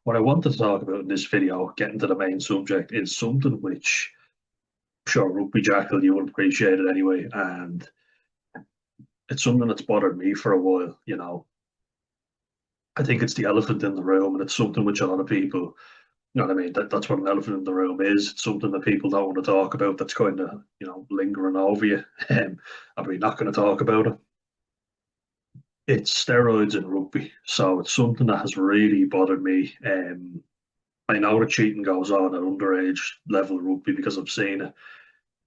What I wanted to talk about in this video, getting to the main subject, is something which I'm sure Rugby Jackal you will appreciate it anyway, and it's something that's bothered me for a while. I think it's the elephant in the room, and it's something which a lot of people, you know what I mean. That's what an elephant in the room is. It's something that people don't want to talk about. That's kind of lingering over you, and we're not going to talk about it. It's steroids in rugby, so it's something that has really bothered me. I know that cheating goes on at underage level rugby because I've seen it,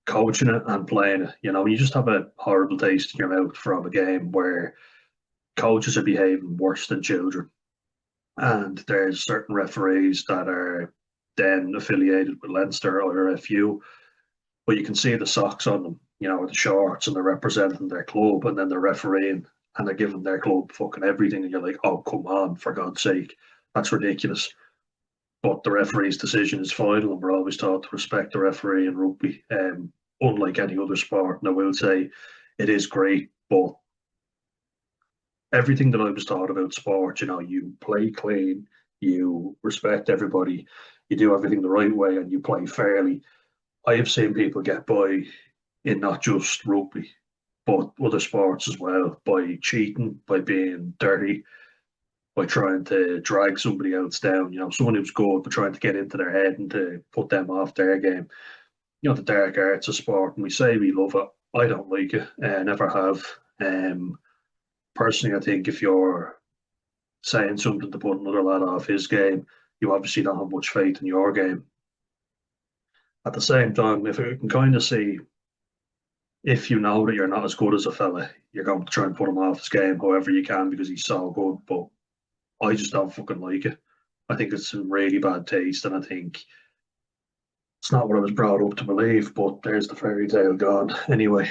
coaching it and playing it. You just have a horrible taste in your mouth from a game where coaches are behaving worse than children, and there's certain referees that are then affiliated with Leinster or FU, but you can see the socks on them, with the shorts, and they're representing their club, and then they're refereeing and they're giving their club fucking everything, and you're like, oh come on, for God's sake, that's ridiculous. But the referee's decision is final, and we're always taught to respect the referee in rugby, unlike any other sport. And I will say it is great, but everything that I was taught about sport, you play clean, you respect everybody, you do everything the right way, and you play fairly. I have seen people get by in not just rugby, but other sports as well, by cheating, by being dirty, by trying to drag somebody else down. Someone who's good, but trying to get into their head and to put them off their game. The dark arts of sport, and we say we love it. I don't like it. I never have. Personally, I think if you're saying something to put another lad off his game, you obviously don't have much faith in your game. At the same time, if you can kind of see, if you know that you're not as good as a fella, you're going to try and put him off his game however you can because he's so good. But I just don't fucking like it. I think it's some really bad taste, and I think it's not what I was brought up to believe. But there's the fairy tale gone. Anyway,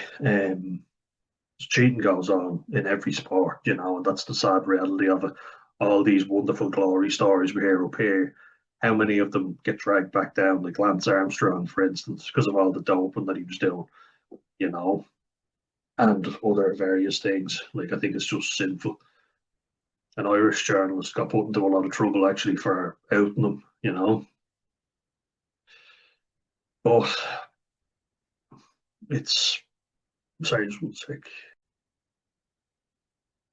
cheating goes on in every sport, and that's the sad reality of it. All these wonderful glory stories we hear up here, how many of them get dragged back down, like Lance Armstrong, for instance, because of all the doping that he was doing, and other various things. Like, I think it's just sinful. An Irish journalist got put into a lot of trouble actually for outing them. But it's, sorry, just one sec.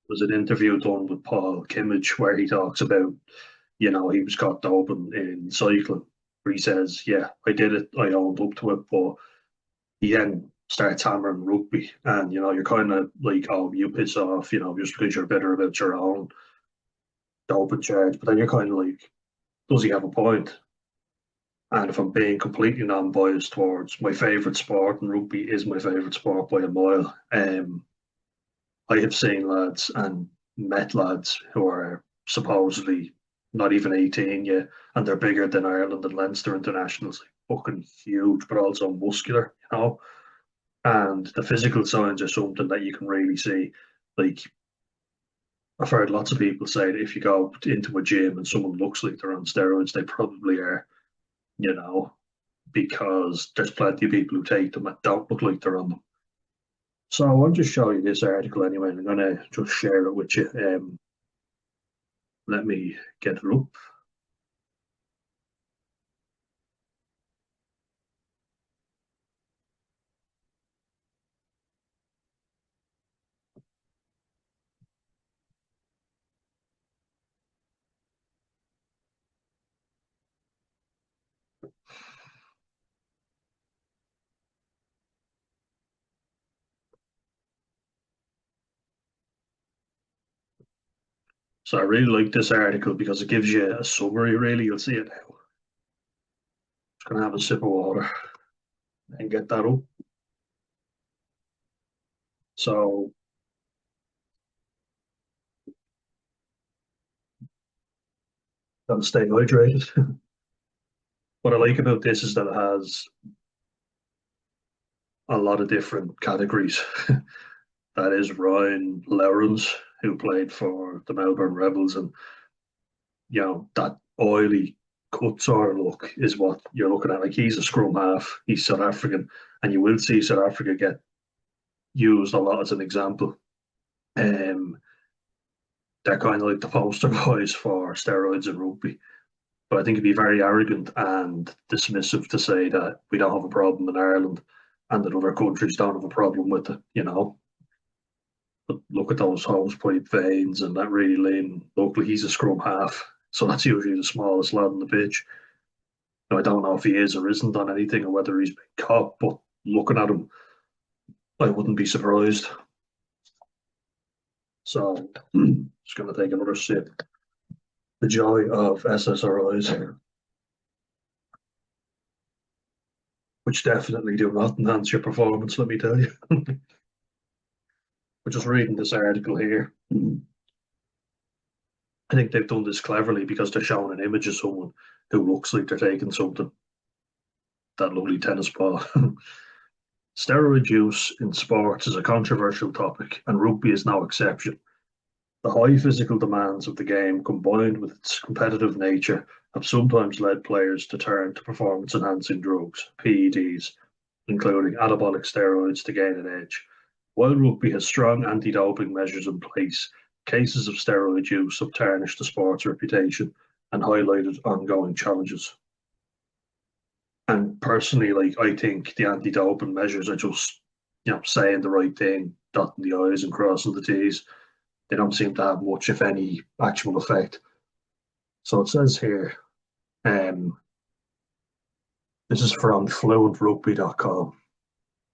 Was an interview done with Paul Kimmage where he talks about, he was caught doping in cycling. Where he says, "Yeah, I did it. I owned up to it," but he then starts hammering rugby, and you're kind of like, "Oh, you piss off," just because you're bitter about your own doping charge. But then you're kind of like, does he have a point? And if I'm being completely non-biased towards my favourite sport, and rugby is my favourite sport by a mile, I have seen lads and met lads who are supposedly not even 18 yet, and they're bigger than Ireland and Leinster internationals, like fucking huge, but also muscular. And the physical signs are something that you can really see. Like, I've heard lots of people say that if you go into a gym and someone looks like they're on steroids, they probably are, because there's plenty of people who take them that don't look like they're on them. So I'll just show you this article anyway, and I'm going to just share it with you. Let me get it up. So I really like this article because it gives you a summary, really. You'll see it now. Just going to have a sip of water and get that up. So gotta stay hydrated. What I like about this is that it has a lot of different categories. That is Ryan Lawrence, who played for the Melbourne Rebels, and that oily cut sort of look is what you're looking at. Like, he's a scrum half, he's South African, and you will see South Africa get used a lot as an example. They're kind of like the poster boys for steroids in rugby. But I think it'd be very arrogant and dismissive to say that we don't have a problem in Ireland and that other countries don't have a problem with it, you know. But look at those hose pipe veins and that really lean. Luckily, he's a scrum half, so that's usually the smallest lad on the pitch. Now, I don't know if he is or isn't on anything or whether he's been caught, but looking at him, I wouldn't be surprised. So, just going to take another sip. The joy of SSRIs, which definitely do not enhance your performance, let me tell you. We're just reading this article here. I think they've done this cleverly because they're showing an image of someone who looks like they're taking something. That lovely tennis ball. Steroid use in sports is a controversial topic, and rugby is no exception. The high physical demands of the game, combined with its competitive nature, have sometimes led players to turn to performance enhancing drugs, PEDs, including anabolic steroids, to gain an edge. While rugby has strong anti doping measures in place, cases of steroid use have tarnished the sport's reputation and highlighted ongoing challenges. And personally, like, I think the anti doping measures are just, saying the right thing, dotting the I's and crossing the T's. They don't seem to have much, if any, actual effect. So it says here, um, this is from fluentrugby.com.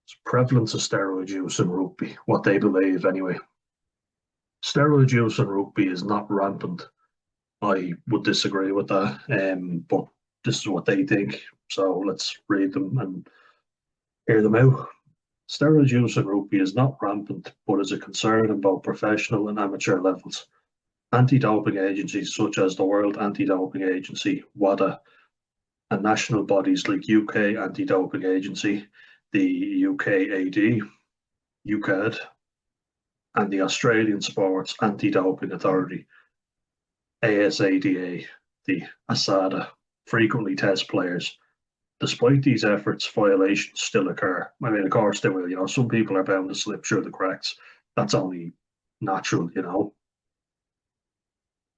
It's prevalence of steroid use in rugby, what they believe anyway. Steroid use in rugby is not rampant. I would disagree with that, but this is what they think. So let's read them and hear them out. Steroid use in rugby is not rampant, but is a concern in both professional and amateur levels. Anti-doping agencies such as the World Anti-Doping Agency, WADA, and national bodies like UK Anti-Doping Agency, the UKAD, UKAD, and the Australian Sports Anti-Doping Authority, ASADA, the ASADA, frequently test players. Despite these efforts, violations still occur. I mean, of course they will. Some people are bound to slip through the cracks. That's only natural.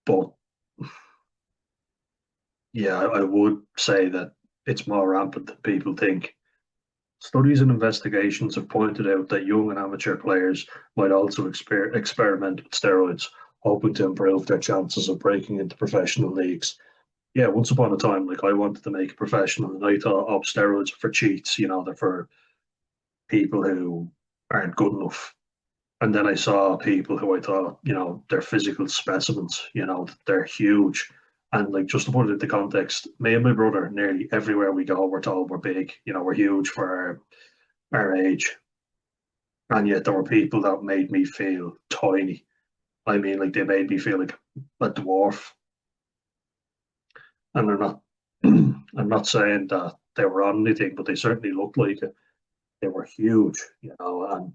But yeah, I would say that it's more rampant than people think. Studies and investigations have pointed out that young and amateur players might also experiment with steroids, hoping to improve their chances of breaking into professional leagues. Yeah, once upon a time, like, I wanted to make a professional, and I thought, oh, steroids are for cheats, they're for people who aren't good enough. And then I saw people who I thought, they're physical specimens, they're huge. And, like, just to put it into context, me and my brother, nearly everywhere we go, we're told we're big, we're huge for our age. And yet there were people that made me feel tiny. I mean, like, they made me feel like a dwarf. And they're not, I'm not saying that they were on anything, but they certainly looked like it. They were huge, and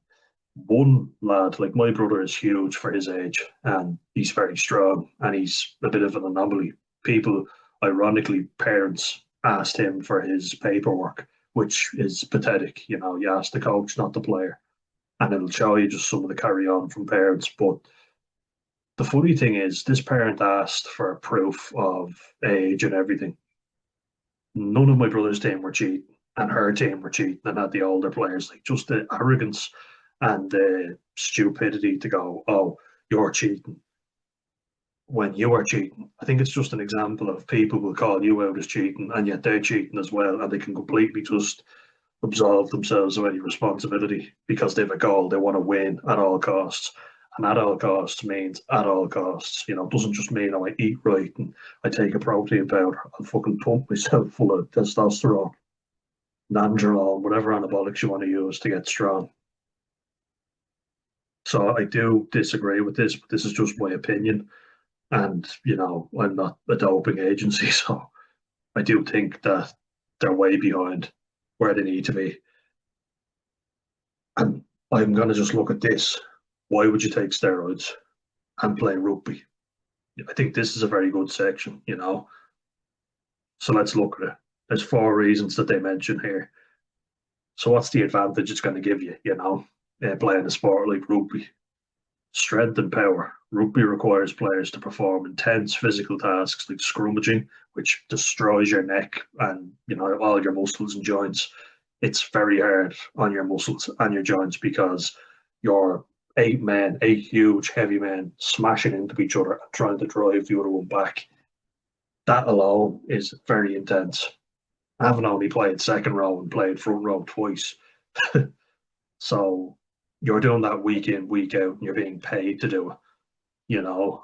one lad, like, my brother is huge for his age, and he's very strong, and he's a bit of an anomaly. People, ironically, parents asked him for his paperwork, which is pathetic. You ask the coach, not the player, and it'll show you just some of the carry on from parents. But the funny thing is, this parent asked for proof of age and everything. None of my brother's team were cheating, and her team were cheating, and had the older players. Like, just the arrogance and the stupidity to go, oh, you're cheating when you are cheating. I think it's just an example of people will call you out as cheating, and yet they're cheating as well, and they can completely just absolve themselves of any responsibility because they have a goal. They want to win at all costs. And at all costs means at all costs. It doesn't just mean, I eat right and I take a protein powder. I'll fucking pump myself full of testosterone, nandrolone, whatever anabolics you want to use to get strong. So I do disagree with this, but this is just my opinion. And, I'm not a doping agency, so I do think that they're way behind where they need to be. And I'm going to just look at this. Why would you take steroids and play rugby? I think this is a very good section, So let's look at it. There's 4 reasons that they mention here. So what's the advantage it's going to give you, playing a sport like rugby? Strength and power. Rugby requires players to perform intense physical tasks like scrummaging, which destroys your neck and all your muscles and joints. It's very hard on your muscles and your joints because you're 8 men, 8 huge heavy men smashing into each other and trying to drive the other one back. That alone is very intense. I haven't only played second row and played front row twice. So you're doing that week in, week out, and you're being paid to do it. You know,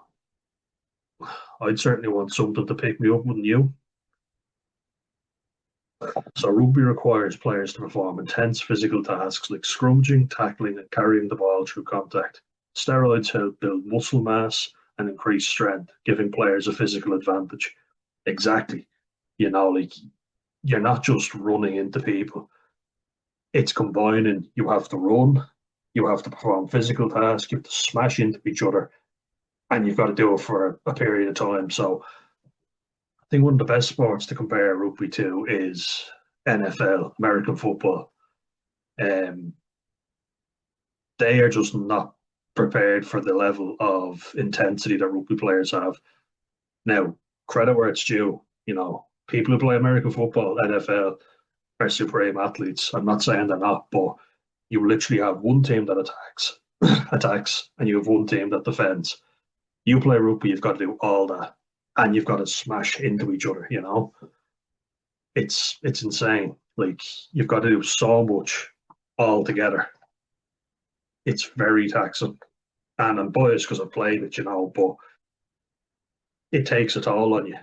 I'd certainly want something to pick me up, wouldn't you? So rugby requires players to perform intense physical tasks like scrummaging, tackling, and carrying the ball through contact. Steroids help build muscle mass and increase strength, giving players a physical advantage. Exactly. Like you're not just running into people. It's combining. You have to run, you have to perform physical tasks, you have to smash into each other, and you've got to do it for a period of time. So I think one of the best sports to compare rugby to is NFL, American football. Um, they are just not prepared for the level of intensity that rugby players have. Now, credit where it's due. People who play American football, NFL, are supreme athletes. I'm not saying they're not, but you literally have one team that attacks, and you have one team that defends. You play rugby, you've got to do all that, and you've got to smash into each other. It's insane. Like you've got to do so much all together. It's very taxing, and I'm biased because I played it, but it takes a toll on you.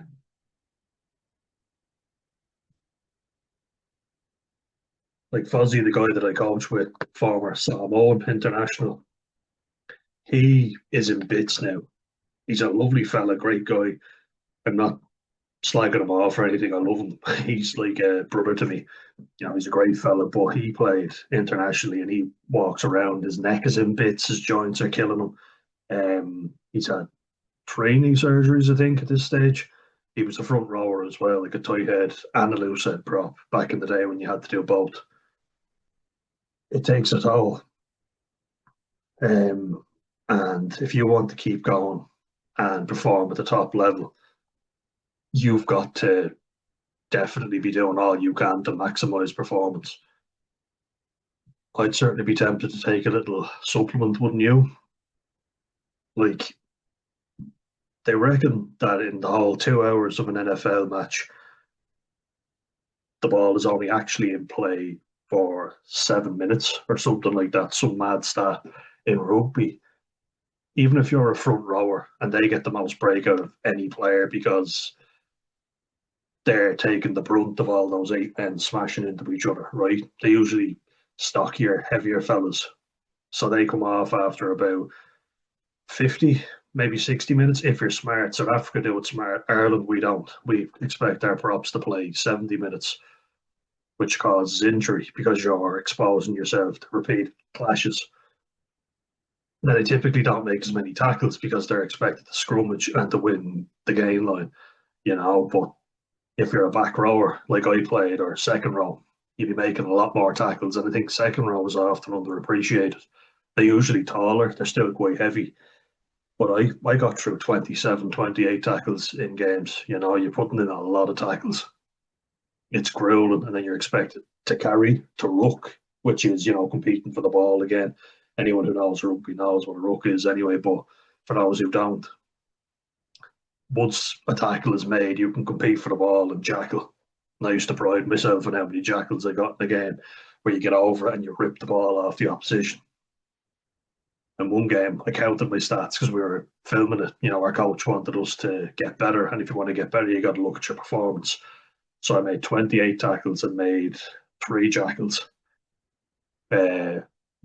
Like Fozzie, the guy that I coach with, former Samoan international, he is in bits now. He's a lovely fella, great guy. I'm not slagging him off or anything. I love him. He's like a brother to me. He's a great fella, but he played internationally and he walks around. His neck is in bits. His joints are killing him. He's had training surgeries, I think, at this stage. He was a front rower as well, like a tight head and a loose head prop back in the day when you had to do both. It takes a toll. Um, and if you want to keep going and perform at the top level, you've got to definitely be doing all you can to maximize performance. I'd certainly be tempted to take a little supplement, wouldn't you? Like, they reckon that in the whole 2 hours of an NFL match, the ball is only actually in play for 7 minutes or something like that, some mad stat. In rugby, even if you're a front rower and they get the most break out of any player because they're taking the brunt of all those 8 men smashing into each other, right? They usually stockier, heavier fellas. So they come off after about 50, maybe 60 minutes if you're smart. South Africa do it smart. Ireland, we don't. We expect our props to play 70 minutes, which causes injury because you're exposing yourself to repeated clashes. Now, they typically don't make as many tackles because they're expected to scrummage and to win the game line, but if you're a back rower like I played or second row, you'd be making a lot more tackles. And I think second row is often underappreciated. They're usually taller, they're still quite heavy. But I got through 27, 28 tackles in games. You're putting in a lot of tackles. It's grueling, and then you're expected to carry, to ruck, which is, competing for the ball again. Anyone who knows rugby knows what a ruck is anyway, but for those who don't, once a tackle is made, you can compete for the ball and jackal. And I used to pride myself on how many jackals I got in a game where you get over it and you rip the ball off the opposition. In one game, I counted my stats because we were filming it. Our coach wanted us to get better. And if you want to get better, you got to look at your performance. So I made 28 tackles and made 3 jackals.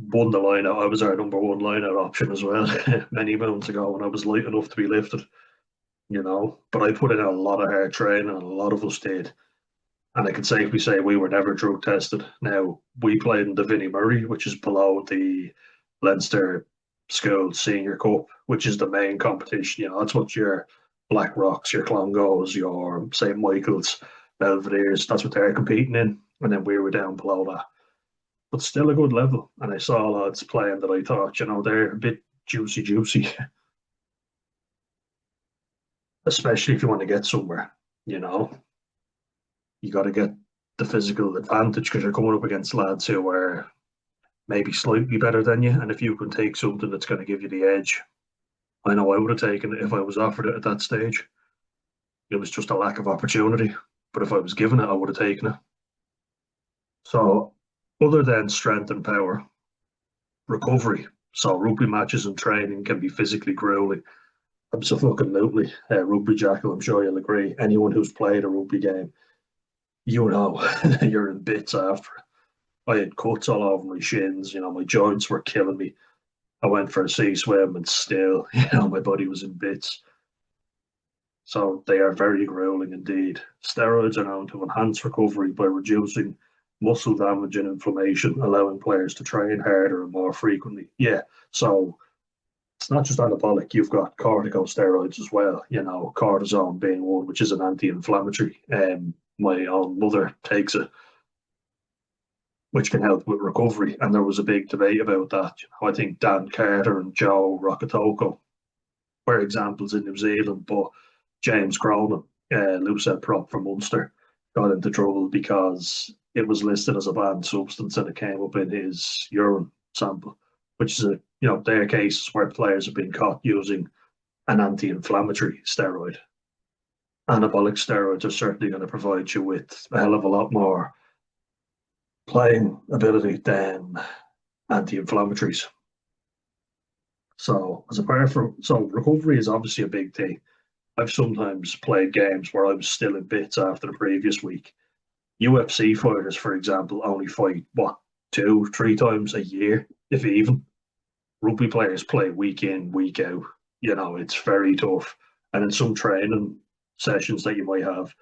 Won the line out. I was our number one line out option as well many moons ago when I was light enough to be lifted. But I put in a lot of hard training and a lot of us did. And I can safely say we were never drug tested. Now, we played in the Vinnie Murray, which is below the Leinster School Senior Cup, which is the main competition. That's what your Black Rocks, your Clongowes, your St. Michael's, Belvedere's, that's what they're competing in. And then we were down below that. But still a good level. And I saw lads playing that I thought, they're a bit juicy. especially if you want to get somewhere. You know, you got to get the physical advantage because you're coming up against lads who are maybe slightly better than you, and if you can take something that's going to give you the edge, I know I would have taken it if I was offered it at that stage. It was just a lack of opportunity, but if I was given it, I would have taken it. So, other than strength and power, recovery. So, rugby matches and training can be physically grueling. Absolutely. Rugby jackal, I'm sure you'll agree. Anyone who's played a rugby game, you know, you're in bits after. I had cuts all over my shins, my joints were killing me. I went for a sea swim and still, my body was in bits. So they are very grueling indeed. Steroids are known to enhance recovery by reducing muscle damage and inflammation, allowing players to train harder and more frequently. Yeah, so it's not just anabolic, you've got corticosteroids as well, cortisone being one, which is an anti-inflammatory. My own mother takes it, which can help with recovery. And there was a big debate about that. I think Dan Carter and Joe Rockatoko were examples in New Zealand, but James Cronin, loosehead prop from Munster, got into trouble because it was listed as a banned substance and it came up in his urine sample, which is there are cases where players have been caught using an anti-inflammatory steroid. Anabolic steroids are certainly going to provide you with a hell of a lot more playing ability than anti-inflammatories. So recovery is obviously a big thing. I've sometimes played games where I was still in bits after the previous week. UFC fighters, for example, only fight what 2, 3 times a year, if even. Rugby players play week in, week out. It's very tough. And in some training sessions that you might have,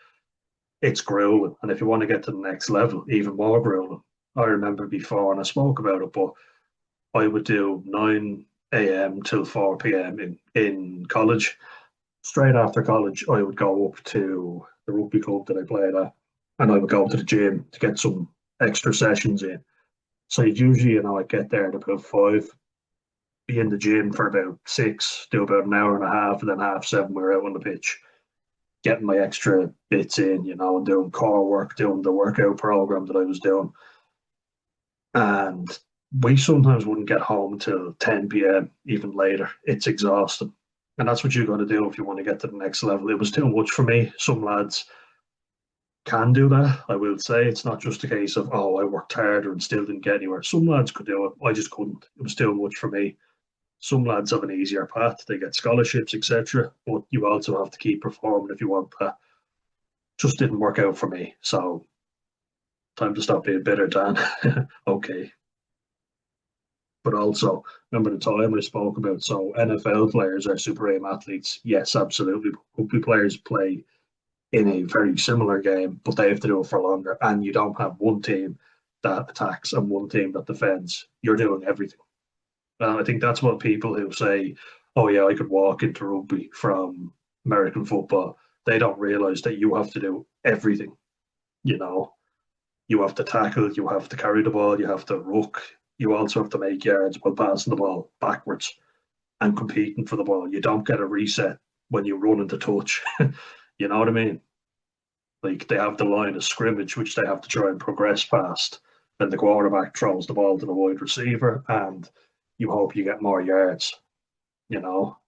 it's grueling. And if you want to get to the next level, even more grueling. I remember before, and I spoke about it, but I would do 9 a.m. till 4 p.m. in college. Straight after college, I would go up to the rugby club that I played at, and I would go to the gym to get some extra sessions in. So you'd usually, I'd get there at about 5, be in the gym for about 6, do about an hour and a half, and then 7:30 we're out on the pitch, getting my extra bits in, and doing core work, doing the workout program that I was doing. And we sometimes wouldn't get home till 10 p.m., even later. It's exhausting. And that's what you got to do if you want to get to the next level. It was too much for me. Some lads can do that, I will say. It's not just a case of, oh, I worked harder and still didn't get anywhere. Some lads could do it. I just couldn't. It was too much for me. Some lads have an easier path. They get scholarships, etc. But you also have to keep performing if you want that. Just didn't work out for me. So time to stop being bitter, Dan. Okay. But also, remember the time I spoke about? So NFL players are super aim athletes. Yes, absolutely. Rugby players play in a very similar game, but they have to do it for longer. And you don't have one team that attacks and one team that defends. You're doing everything. And I think that's what people who say, oh, yeah, I could walk into rugby from American football, they don't realize that you have to do everything. You have to tackle, you have to carry the ball, you have to ruck, you also have to make yards while passing the ball backwards and competing for the ball. You don't get a reset when you run into touch. You know what I mean? Like they have the line of scrimmage, which they have to try and progress past. Then the quarterback throws the ball to the wide receiver, and you hope you get more yards. You know,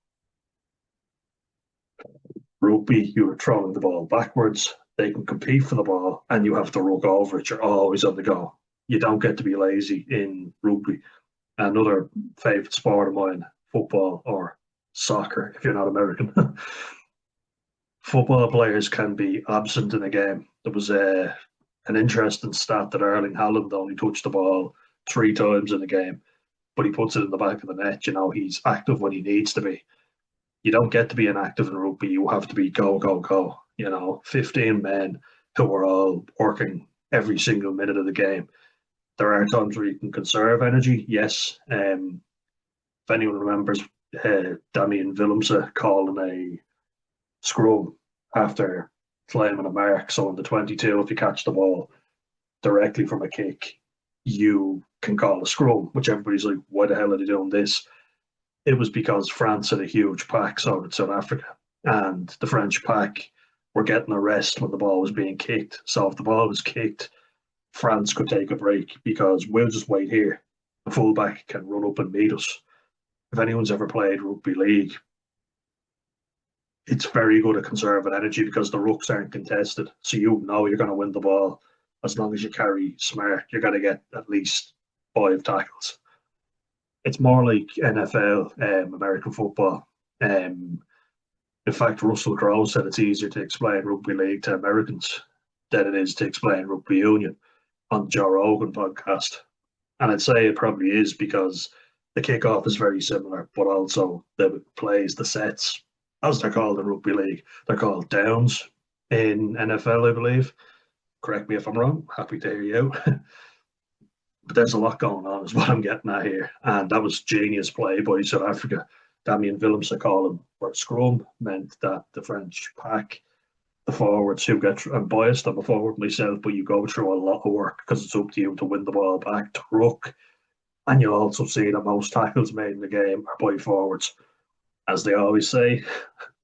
rugby, you're throwing the ball backwards. They can compete for the ball, and you have to ruck over it. You're always on the go. You don't get to be lazy in rugby. Another favourite sport of mine, football or soccer, if you're not American. Football players can be absent in a game. There was an interesting stat that Erling Haaland only touched the ball 3 times in a game, but he puts it in the back of the net. He's active when he needs to be. You don't get to be inactive in rugby. You have to be go, go, go. 15 men who are all working every single minute of the game. There are times where you can conserve energy, yes. If anyone remembers Damien Willemse calling a scrum after claiming a mark, so in the 22, if you catch the ball directly from a kick, you can call a scrum, which everybody's like, why the hell are they doing this? It was because France had a huge pack, so did South Africa. and the French pack were getting a rest when the ball was being kicked. So if the ball was kicked, France could take a break because we'll just wait here. The fullback can run up and meet us. If anyone's ever played rugby league, it's very good at conserving energy because the rucks aren't contested. So you know you're going to win the ball as long as you carry smart. You're going to get at least 5 tackles. It's more like NFL, American football. In fact, Russell Crowe said it's easier to explain rugby league to Americans than it is to explain rugby union on the Joe Rogan podcast. And I'd say it probably is because the kickoff is very similar, but also the plays, the sets, as they're called in rugby league, they're called downs in NFL, I believe. Correct me if I'm wrong. Happy to hear you. But there's a lot going on, is what I'm getting at here. And that was genius play by South Africa. Damien Willems, I call him, for scrum, meant that the French pack, the forwards who get, I'm biased, I'm a forward myself, but you go through a lot of work because it's up to you to win the ball back, to ruck. And you'll also see that most tackles made in the game are by forwards. As they always say,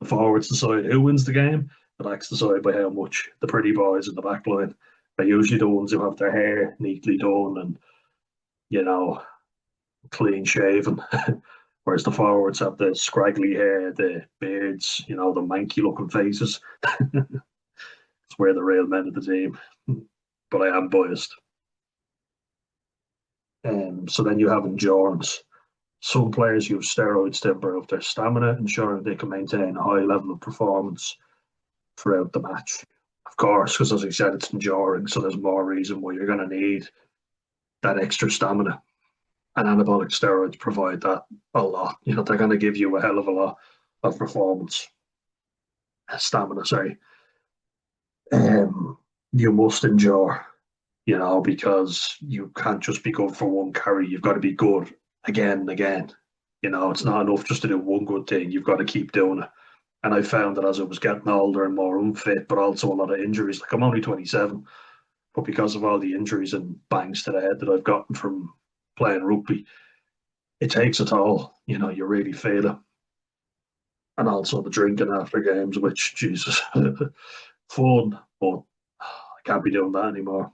the forwards decide who wins the game, the backs decide by how much. The pretty boys in the back line are usually the ones who have their hair neatly done and, you know, clean shaven. Whereas the forwards have the scraggly hair, the beards, the manky looking faces. It's where the real men of the team. But I am biased. So then you have endurance. Some players use steroids to improve their stamina, ensuring they can maintain a high level of performance throughout the match. Of course, because as I said, it's enduring, so there's more reason why you're going to need that extra stamina. And anabolic steroids provide that a lot. They're going to give you a hell of a lot of performance stamina. Sorry, you must endure. Because you can't just be good for one carry. You've got to be good again and again. It's not enough just to do one good thing. You've got to keep doing it. And I found that as I was getting older and more unfit, but also a lot of injuries. Like I'm only 27, but because of all the injuries and bangs to the head that I've gotten from playing rugby, it takes a toll. You really feel it. And also the drinking after games, which Jesus, fun, but I can't be doing that anymore.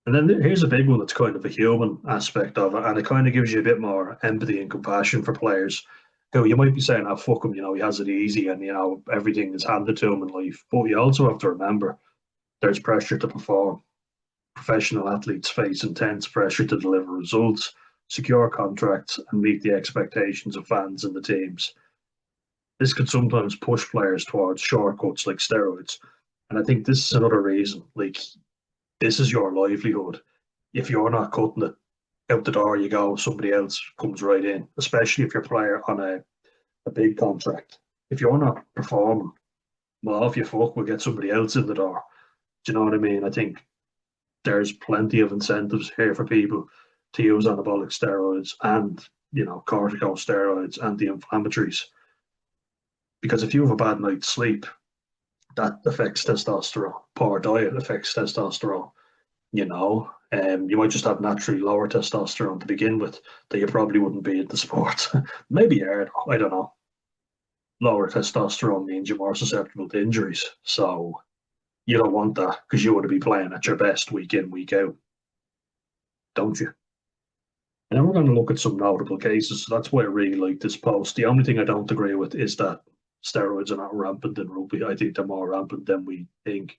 And then here's a big one that's kind of a human aspect of it, and it kind of gives you a bit more empathy and compassion for players who you might be saying, "Oh, fuck him," he has it easy, and everything is handed to him in life. But you also have to remember there's pressure to perform. Professional athletes face intense pressure to deliver results, secure contracts, and meet the expectations of fans and the teams. This can sometimes push players towards shortcuts like steroids, and I think this is another reason. Like this is your livelihood. If you're not cutting it, out the door you go, somebody else comes right in, especially if you're a player on a big contract. If you're not performing, well, if you fuck, we'll get somebody else in the door. Do you know what I mean? I think there's plenty of incentives here for people to use anabolic steroids and, corticosteroids, anti-inflammatories. Because if you have a bad night's sleep, that affects testosterone. Poor diet affects testosterone. You might just have naturally lower testosterone to begin with that you probably wouldn't be in the sport. Maybe you are, I don't know. Lower testosterone means you're more susceptible to injuries. So you don't want that because you want to be playing at your best week in, week out, don't you? And then we're going to look at some notable cases. So that's why I really like this post. The only thing I don't agree with is that steroids are not rampant in rugby. I think they're more rampant than we think.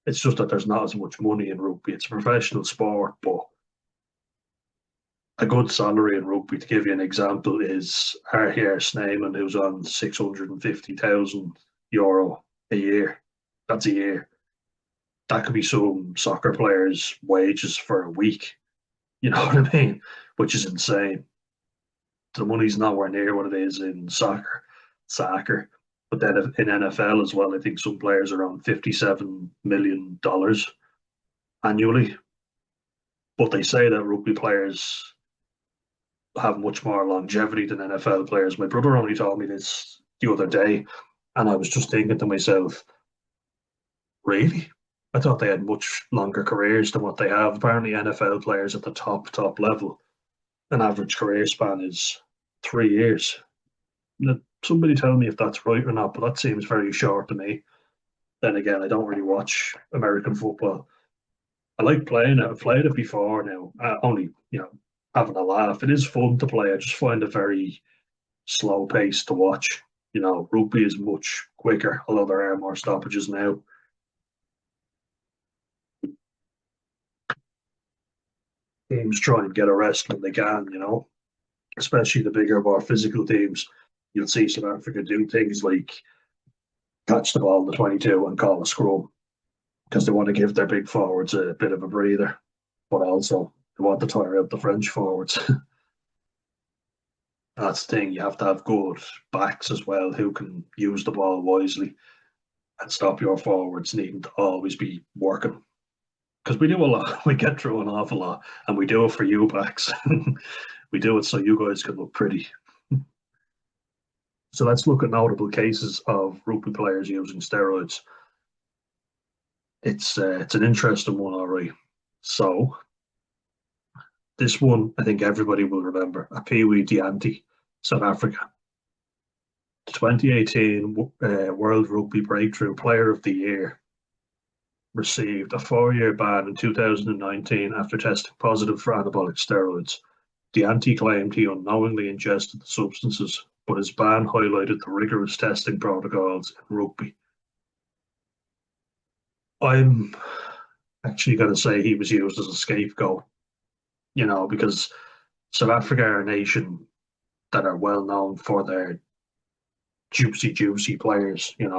It's just that there's not as much money in rugby. It's a professional sport, but a good salary in rugby, to give you an example, is Arthur Sneyman, who's on €650,000 a year. That's a year. That could be some soccer players' wages for a week. You know what I mean? Which is insane. The money's nowhere near what it is in soccer. But then in NFL as well, I think some players are on $57 million annually. But they say that rugby players have much more longevity than NFL players. My brother only told me this the other day, and I was just thinking to myself, really? I thought they had much longer careers than what they have. Apparently, NFL players at the top level, an average career span is 3 years. Somebody tell me if that's right or not, but that seems very short to me. Then again, I don't really watch American football. I like playing it. I've played it before now. Only, having a laugh. It is fun to play. I just find it very slow paced to watch. Rugby is much quicker, although there are more stoppages now. Teams try and get a rest when they can, especially the bigger, more physical teams. You'll see South Africa do things like catch the ball in the 22 and call a scrum because they want to give their big forwards a bit of a breather, but also they want to tire out the French forwards. That's the thing. You have to have good backs as well who can use the ball wisely and stop your forwards needing to always be working. Because we do a lot, we get through an awful lot, and we do it for you backs. We do it so you guys can look pretty. So let's look at notable cases of rugby players using steroids. It's an interesting one, all right. So this one, I think everybody will remember. Apiwi Dianti, South Africa. The 2018 World Rugby Breakthrough Player of the Year received a 4-year ban in 2019 after testing positive for anabolic steroids. Dianti claimed he unknowingly ingested the substances, but his ban highlighted the rigorous testing protocols in rugby. I'm actually going to say he was used as a scapegoat, because South Africa are a nation that are well known for their juicy players, And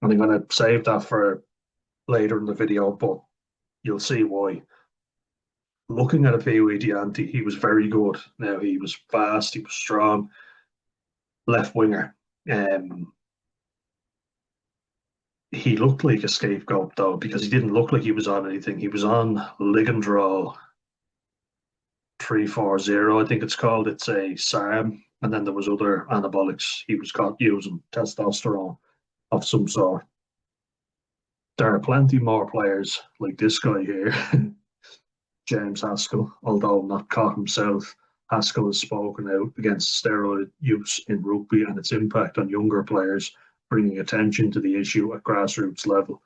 I'm going to save that for later in the video, but you'll see why. Looking at a Pee-wee Dianti, he was very good. Now, he was fast, he was strong, left winger. He looked like a scapegoat, though, because he didn't look like he was on anything. He was on Ligandrol 340, I think it's called. It's a SARM, and then there was other anabolics he was caught using, testosterone of some sort. There are plenty more players like this guy here, James Haskell, although not caught himself. Haskell has spoken out against steroid use in rugby and its impact on younger players, bringing attention to the issue at grassroots level.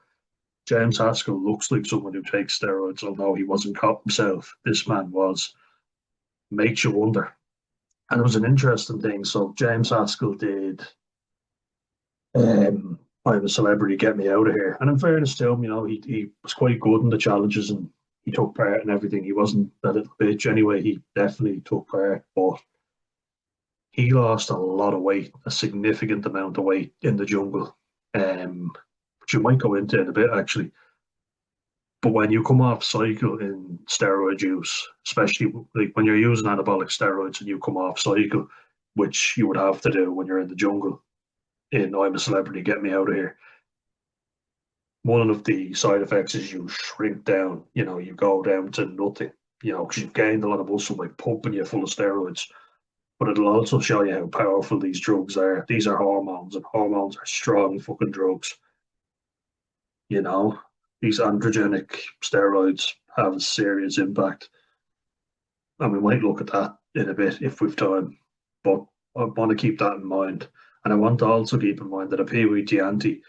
James Haskell looks like someone who takes steroids, although he wasn't caught himself. This man was. Makes you wonder. And it was an interesting thing. So James Haskell did I'm a Celebrity, Get Me Out of Here. And in fairness to him, he was quite good in the challenges and he took part in everything. He wasn't a little bitch anyway. He definitely took part, but he lost a lot of weight, a significant amount of weight in the jungle, which you might go into in a bit actually. But when you come off cycle in steroid use, especially like when you're using anabolic steroids and you come off cycle, which you would have to do when you're in the jungle, in I'm a Celebrity, Get Me Out of Here, one of the side effects is you shrink down, you go down to nothing, because you've gained a lot of muscle by pumping you full of steroids. But it'll also show you how powerful these drugs are. These are hormones, and hormones are strong fucking drugs. These androgenic steroids have a serious impact. And we might look at that in a bit if we've time. But I want to keep that in mind. And I want to also keep in mind that a Pee-wee Dianti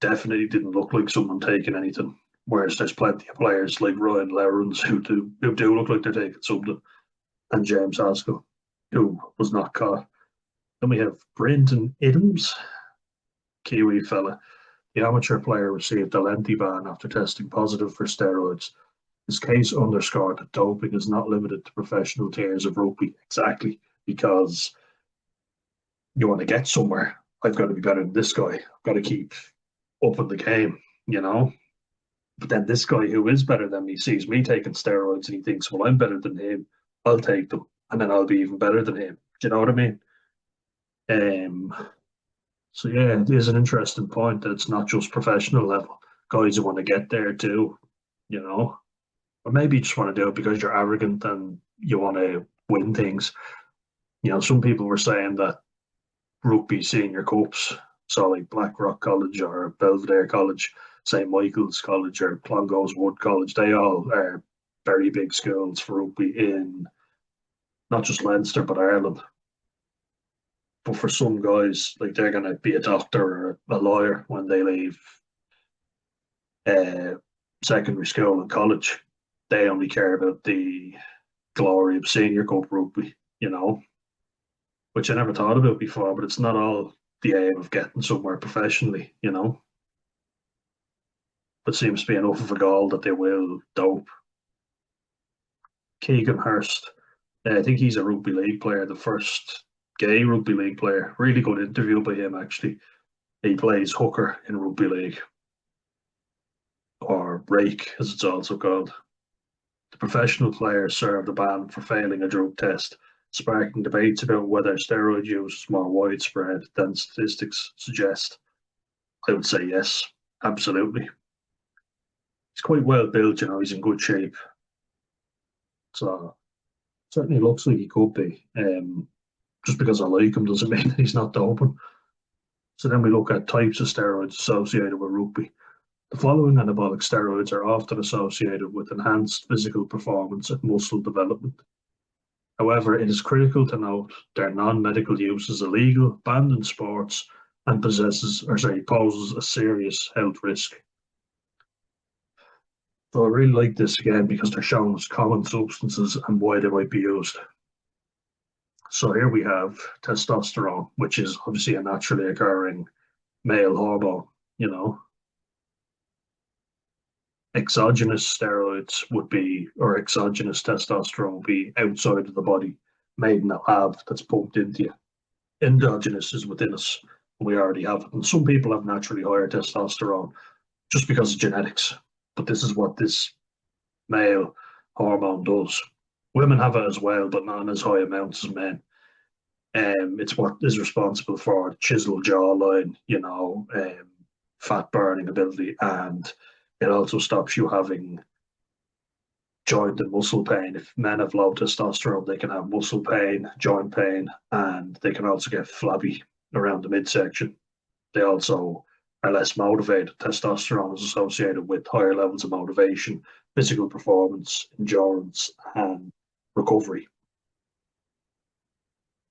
definitely didn't look like someone taking anything. Whereas there's plenty of players like Ryan Lowrens who do look like they're taking something. And James Haskell, who was not caught. Then we have Brendan Idams, Kiwi fella. The amateur player received a lengthy ban after testing positive for steroids. His case underscored that doping is not limited to professional tiers of rugby. Exactly, because you want to get somewhere. I've got to be better than this guy. I've got to keep up in the game, But then this guy who is better than me sees me taking steroids and he thinks, well, I'm better than him. I'll take them and then I'll be even better than him. Do you know what I mean? So yeah, it is an interesting point that it's not just professional level. Guys who want to get there too, or maybe you just want to do it because you're arrogant and you want to win things. Some people were saying that rugby senior cups, so like Blackrock College or Belvedere College, St Michael's College or Clongowes Wood College, they all are very big schools for rugby in not just Leinster but Ireland. But for some guys, like they're going to be a doctor or a lawyer when they leave uh, secondary school and college. They only care about the glory of senior cup rugby, which I never thought about before, but it's not all the aim of getting somewhere professionally. But seems to be enough of a goal that they will dope. Keegan Hurst, I think he's a rugby league player, the first gay rugby league player. Really good interview by him, actually. He plays hooker in rugby league, or rake, as it's also called. The professional player served a ban for failing a drug test, sparking debates about whether steroid use is more widespread than statistics suggest. I would say yes, absolutely. He's quite well built, he's in good shape. So certainly looks like he could be. Just because I like him doesn't mean that he's not doping. So then we look at types of steroids associated with rugby. The following anabolic steroids are often associated with enhanced physical performance and muscle development. However, it is critical to note their non-medical use is illegal, banned in sports, and poses a serious health risk. So I really like this again because they're showing us common substances and why they might be used. So here we have testosterone, which is obviously a naturally occurring male hormone. Exogenous steroids would be, or exogenous testosterone would be outside of the body, made in a lab that's pumped into you. Endogenous is within us. We already have it. And some people have naturally higher testosterone just because of genetics. But this is what this male hormone does. Women have it as well, but not in as high amounts as men. It's what is responsible for chiseled jawline, fat burning ability, and it also stops you having joint and muscle pain. If men have low testosterone, they can have muscle pain, joint pain, and they can also get flabby around the midsection. They also are less motivated. Testosterone is associated with higher levels of motivation, physical performance, endurance, and recovery.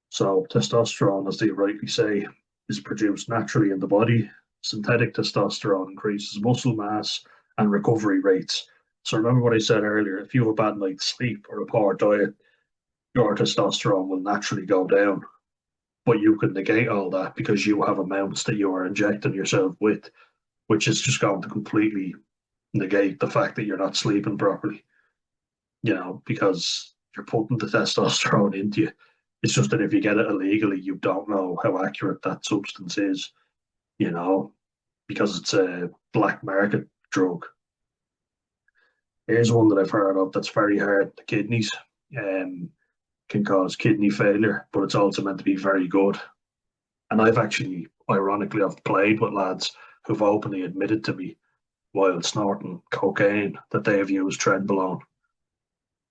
So testosterone, as they rightly say, is produced naturally in the body. Synthetic testosterone increases muscle mass and recovery rates. So remember what I said earlier, if you have a bad night's sleep or a poor diet, your testosterone will naturally go down. But you can negate all that because you have amounts that you are injecting yourself with, which is just going to completely negate the fact that you're not sleeping properly, because you're putting the testosterone into you. It's just that if you get it illegally, you don't know how accurate that substance is, because it's a black market drug. Here's one that I've heard of that's very hard to kidneys. Can cause kidney failure, but it's also meant to be very good. And I've actually, ironically, I've played with lads who've openly admitted to me while snorting cocaine that they have used trenbolone.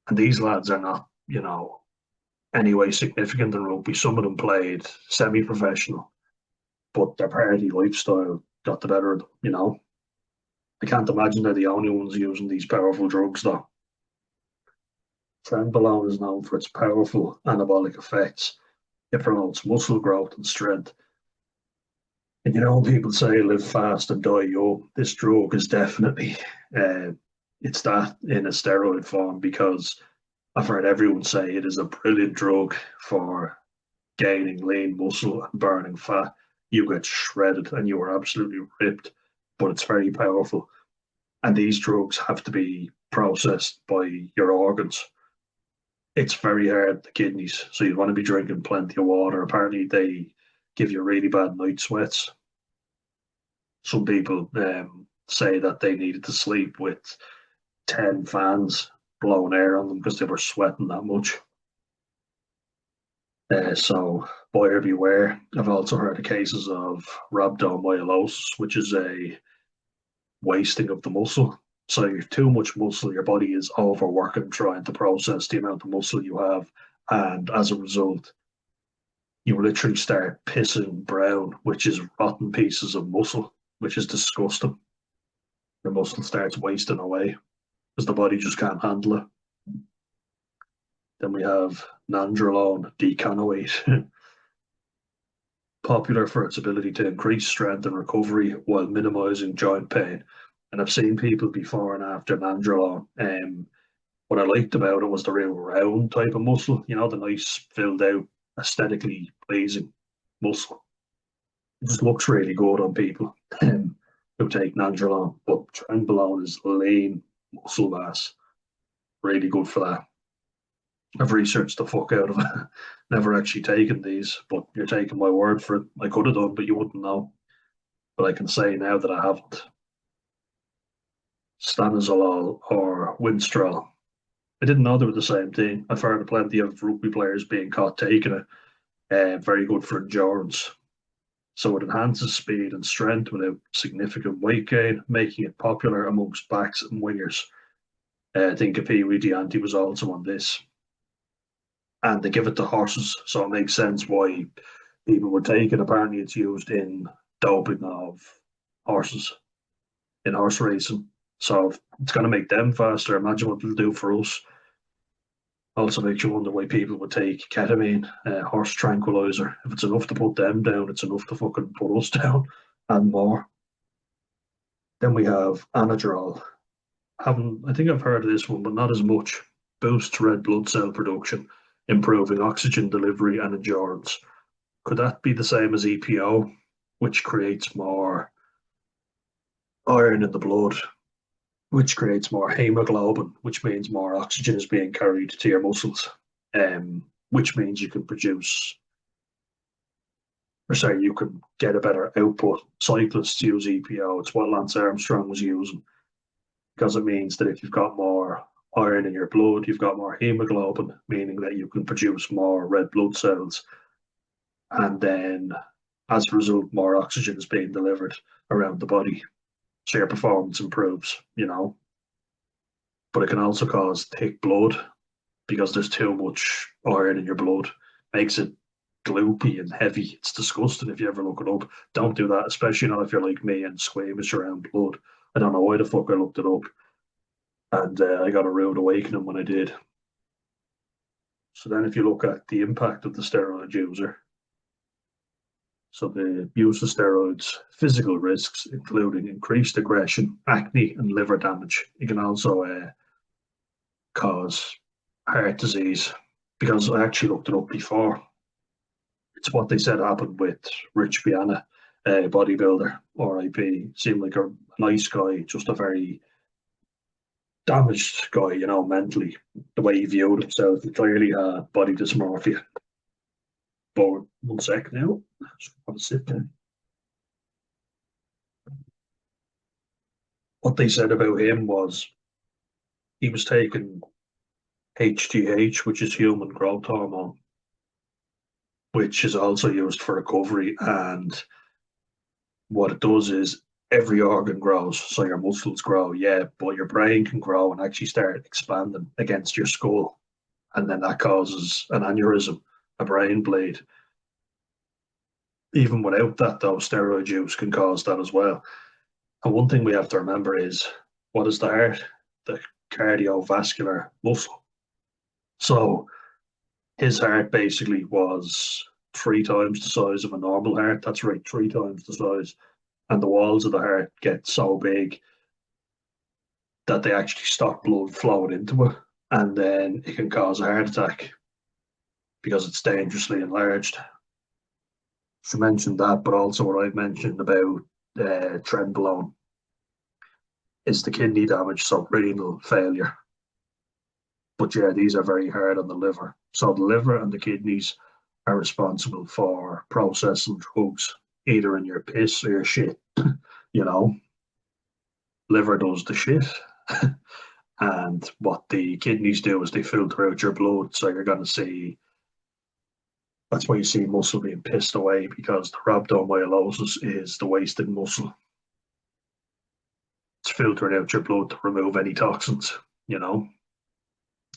And these lads are not, anyway significant in rugby. Some of them played semi-professional, but their party lifestyle got the better of them. I can't imagine they're the only ones using these powerful drugs, though. Trenbolone is known for its powerful anabolic effects. It promotes muscle growth and strength. And when people say live fast and die young, this drug is definitely it's that in a steroid form, because I've heard everyone say it is a brilliant drug for gaining lean muscle and burning fat. You get shredded and you are absolutely ripped, but it's very powerful. And these drugs have to be processed by your organs. It's very hard, the kidneys, so you'd want to be drinking plenty of water. Apparently, they give you really bad night sweats. Some people say that they needed to sleep with 10 fans blowing air on them because they were sweating that much. So, buyer beware. I've also heard of cases of rhabdomyolysis, which is a wasting of the muscle. So you have too much muscle, your body is overworking trying to process the amount of muscle you have. And as a result, you literally start pissing brown, which is rotten pieces of muscle, which is disgusting. Your muscle starts wasting away because the body just can't handle it. Then we have nandrolone decanoate. popular for its ability to increase strength and recovery while minimizing joint pain. And I've seen people before and after Nandrolone. What I liked about it was the real round type of muscle, the nice filled out, aesthetically pleasing muscle. It just looks really good on people who take Nandrolone. But Trenbolone is lean muscle mass, really good for that. I've researched the fuck out of it. Never actually taken these, but you're taking my word for it. I could have done, but you wouldn't know. But I can say now that I haven't. Stanozolol or Winstrol. I didn't know they were the same thing. I've heard of plenty of rugby players being caught taking it. Very good for endurance. So it enhances speed and strength without significant weight gain, making it popular amongst backs and wingers. I think a PWD Anti was also on this. And they give it to horses, so it makes sense why people would take it. Apparently, it's used in doping of horses in horse racing. So it's going to make them faster. Imagine what it'll do for us. Also makes you wonder why people would take ketamine, horse tranquilizer. If it's enough to put them down, it's enough to fucking put us down and more. Then we have Anadrol. I think I've heard of this one, but not as much. Boosts red blood cell production, improving oxygen delivery and endurance. Could that be the same as EPO, which creates more iron in the blood, which creates more hemoglobin, which means more oxygen is being carried to your muscles, which means you can you can get a better output. Cyclists use EPO. It's what Lance Armstrong was using because it means that if you've got more iron in your blood, you've got more hemoglobin, meaning that you can produce more red blood cells. And then, as a result, more oxygen is being delivered around the body. So your performance improves. But it can also cause thick blood because there's too much iron in your blood. Makes it gloopy and heavy. It's disgusting if you ever look it up. Don't do that, especially not if you're like me and squeamish around blood. I don't know why the fuck I looked it up. And I got a rude awakening when I did. So then if you look at the impact of the steroid user, so the use of steroids, physical risks, including increased aggression, acne, and liver damage. It can also cause heart disease because I actually looked it up before. It's what they said happened with Rich Piana, a bodybuilder, RIP. Seemed like a nice guy, just a very damaged guy, mentally. The way he viewed himself, he clearly had body dysmorphia. But 1 sec now. Just want to sit there. What they said about him was he was taking HGH, which is human growth hormone, which is also used for recovery. And what it does is every organ grows. So your muscles grow, yeah, but your brain can grow and actually start expanding against your skull. And then that causes an aneurysm, a brain bleed. Even without that, though, steroid use can cause that as well. And one thing we have to remember is what is the heart? The cardiovascular muscle. So his heart basically was 3 times the size of a normal heart. That's right, 3 times the size. And the walls of the heart get so big that they actually stop blood flowing into it. And then it can cause a heart attack because it's dangerously enlarged. So mentioned that, but also what I've mentioned about Trenbolone is the kidney damage, so renal failure. But yeah, these are very hard on the liver. So the liver and the kidneys are responsible for processing drugs, either in your piss or your shit. Liver does the shit. And what the kidneys do is they filter out your blood. So you're going to see, that's why you see muscle being pissed away, because the rhabdomyolysis is the wasted muscle. It's filtering out your blood to remove any toxins, which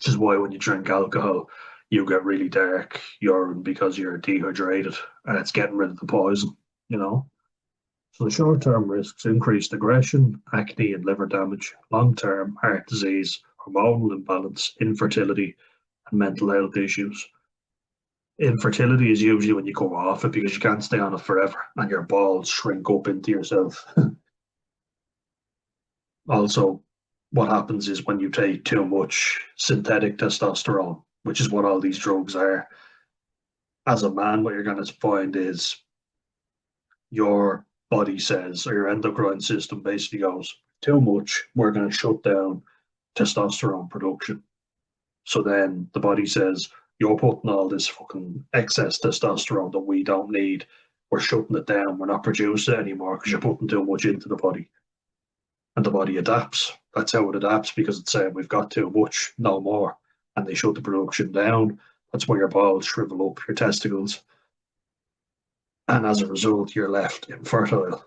is why when you drink alcohol, you get really dark urine because you're dehydrated and it's getting rid of the poison. So the short-term risks: increased aggression, acne and liver damage; long-term heart disease, hormonal imbalance, infertility, and mental health issues. Infertility is usually when you come off it because you can't stay on it forever and your balls shrink up into yourself. Also, what happens is when you take too much synthetic testosterone, which is what all these drugs are, as a man, what you're going to find is your body says, or your endocrine system basically goes, too much, we're going to shut down testosterone production. So then the body says, you're putting all this fucking excess testosterone that we don't need. We're shutting it down. We're not producing it anymore because you're putting too much into the body. And the body adapts. That's how it adapts because it's saying we've got too much, no more. And they shut the production down. That's why your balls shrivel up, your testicles. And as a result, you're left infertile.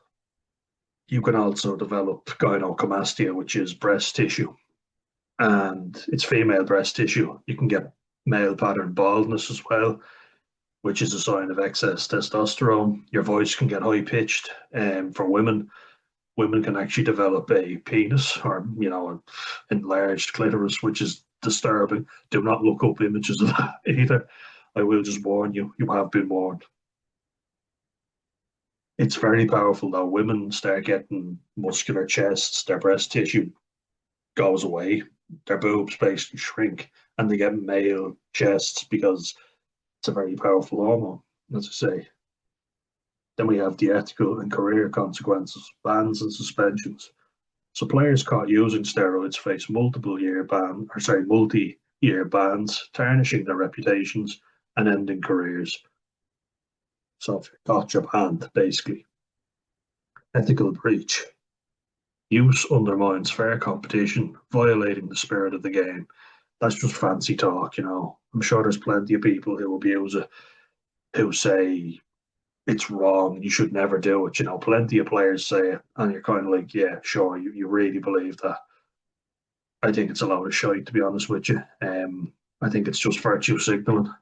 You can also develop gynecomastia, which is breast tissue. And it's female breast tissue. You can get male pattern baldness as well, which is a sign of excess testosterone. Your voice can get high pitched. For women, women can actually develop a penis or, an enlarged clitoris, which is disturbing. Do not look up images of that either. I will just warn you, you have been warned. It's very powerful though. Women start getting muscular chests, their breast tissue goes away, their boobs basically shrink, and they get male chests because it's a very powerful hormone, as I say. Then we have the ethical and career consequences, bans and suspensions. So players caught using steroids face multi-year bans, tarnishing their reputations and ending careers. So if you're caught, you're banned, basically. Ethical breach. Use undermines fair competition, violating the spirit of the game. That's just fancy talk, I'm sure there's plenty of people who abuse it, who say it's wrong, you should never do it. Plenty of players say it, and you're kind of like, yeah, sure, you really believe that. I think it's a lot of shite, to be honest with you. I think it's just virtue signaling.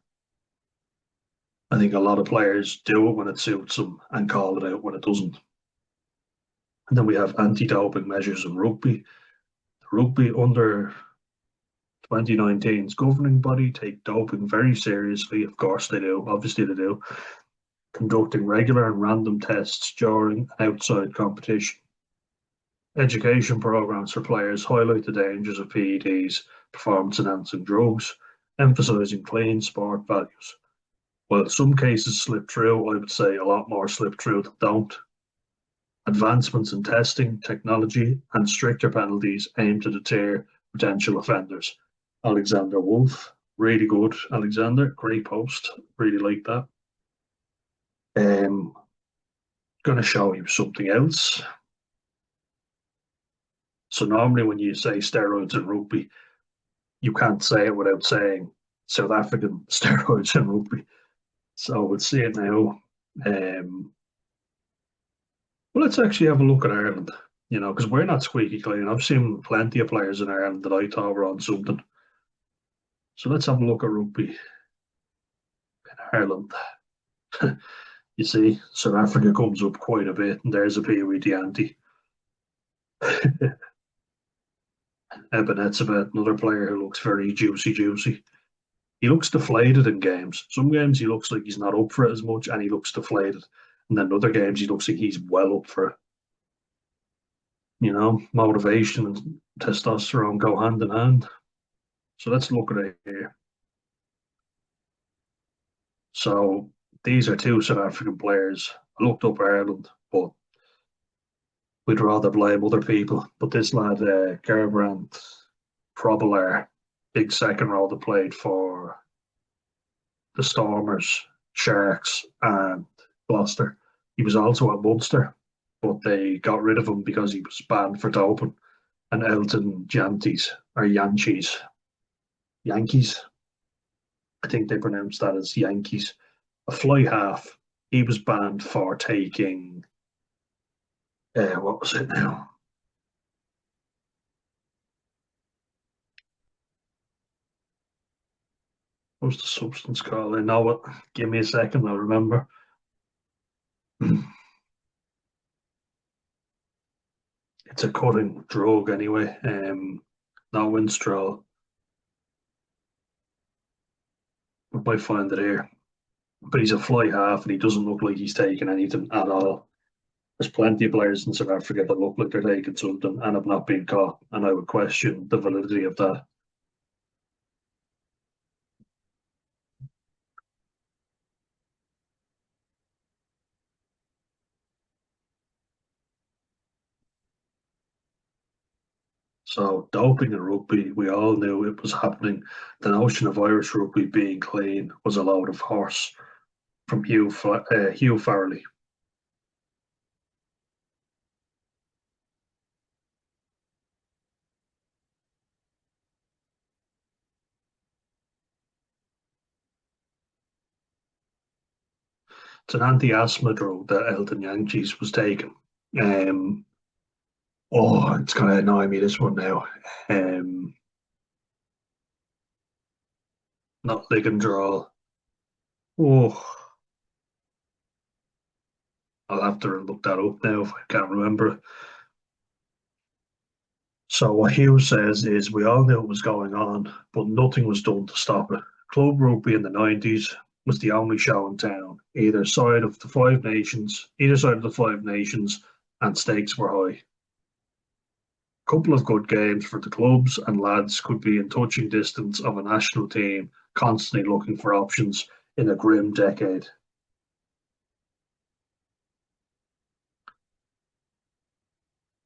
I think a lot of players do it when it suits them and call it out when it doesn't. And then we have anti-doping measures in rugby. The Rugby under 2019's governing body take doping very seriously. Of course they do. Obviously they do. Conducting regular and random tests during and outside competition. Education programs for players highlight the dangers of PEDs, performance-enhancing drugs, emphasising clean sport values. While some cases slip through, I would say a lot more slip through than don't. Advancements in testing, technology, and stricter penalties aim to deter potential offenders. Alexander Wolf, really good, Alexander, great post, really like that. Going to show you something else. So normally when you say steroids in rugby, you can't say it without saying South African steroids in rugby. So we'll see it now. Well, let's actually have a look at Ireland, because we're not squeaky clean. I've seen plenty of players in Ireland that I thought were on something. So let's have a look at rugby in Ireland. You see, South Africa comes up quite a bit, and there's a Pee-wee Dianti. Eben Etzebeth, another player who looks very juicy. He looks deflated in games. Some games he looks like he's not up for it as much, and he looks deflated. And then other games he looks like he's well up for it. Motivation and testosterone go hand in hand. So let's look at it here. So these are two South African players. I looked up Ireland, but we'd rather blame other people. But this lad, Gerbrand Probeler, big second row that played for the Stormers, Sharks, and Gloucester. He was also at Munster, but they got rid of him because he was banned for doping. And Elton Jantes, or Yankees. I think they pronounced that as Yankees. A fly half. He was banned for taking. What was it now? What's the substance called? I know it. Give me a second, I'll remember. It's a cutting drug anyway. Not Winstrol. I might find it here. but he's a fly half and he doesn't look like he's taking anything at all. There's plenty of players in South Africa that look like they're taking something and have not been caught, and I would question the validity of that. So doping in rugby, we all knew it was happening. The notion of Irish rugby being clean was a load of horse from Hugh Farrelly. It's an anti-asthma drug that Elton Yankees was taking. Um, oh, it's going to annoy me this one now. Um, Not Ligandrol. Oh, I'll have to look that up now if I can't remember it. So what Hugh says is we all knew it was going on, but nothing was done to stop it. Club rugby in the 90s was the only show in town, either side of the Five Nations, and stakes were high. Couple of good games for the clubs and lads could be in touching distance of a national team constantly looking for options in a grim decade.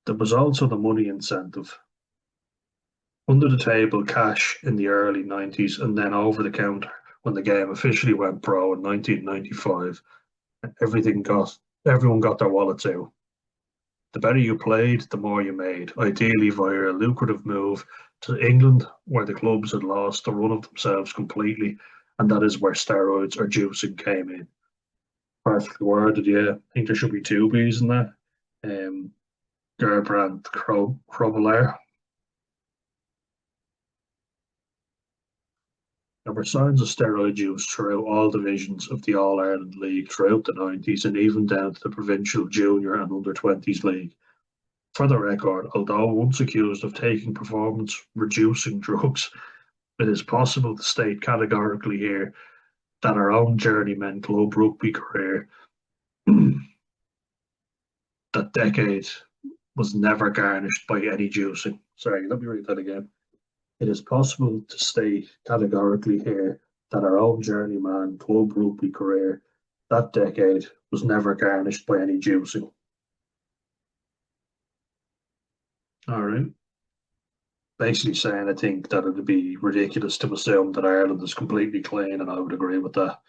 There was also the money incentive. Under the table cash in the early 90s and then over the counter when the game officially went pro in 1995. Everything got Everyone got their wallets out. The better you played, the more you made, ideally via a lucrative move to England, where the clubs had lost the run of themselves completely, and that is where steroids or juicing came in. Perfectly worded, yeah. I think there should be two B's in there. Um, Gerbrand Krobelaar. There were signs of steroid use throughout all divisions of the All Ireland League throughout the 90s and even down to the provincial junior and under 20s league. For the record, although once accused of taking performance reducing drugs, it is possible to state categorically here that our own journeyman club rugby career, that decade, was never garnished by any juicing. Sorry, let me read that again. It is possible to state categorically here that our own journeyman club rugby career, that decade, was never garnished by any juicing. All right. Basically saying I think that it'd be ridiculous to assume that Ireland is completely clean, and I would agree with that.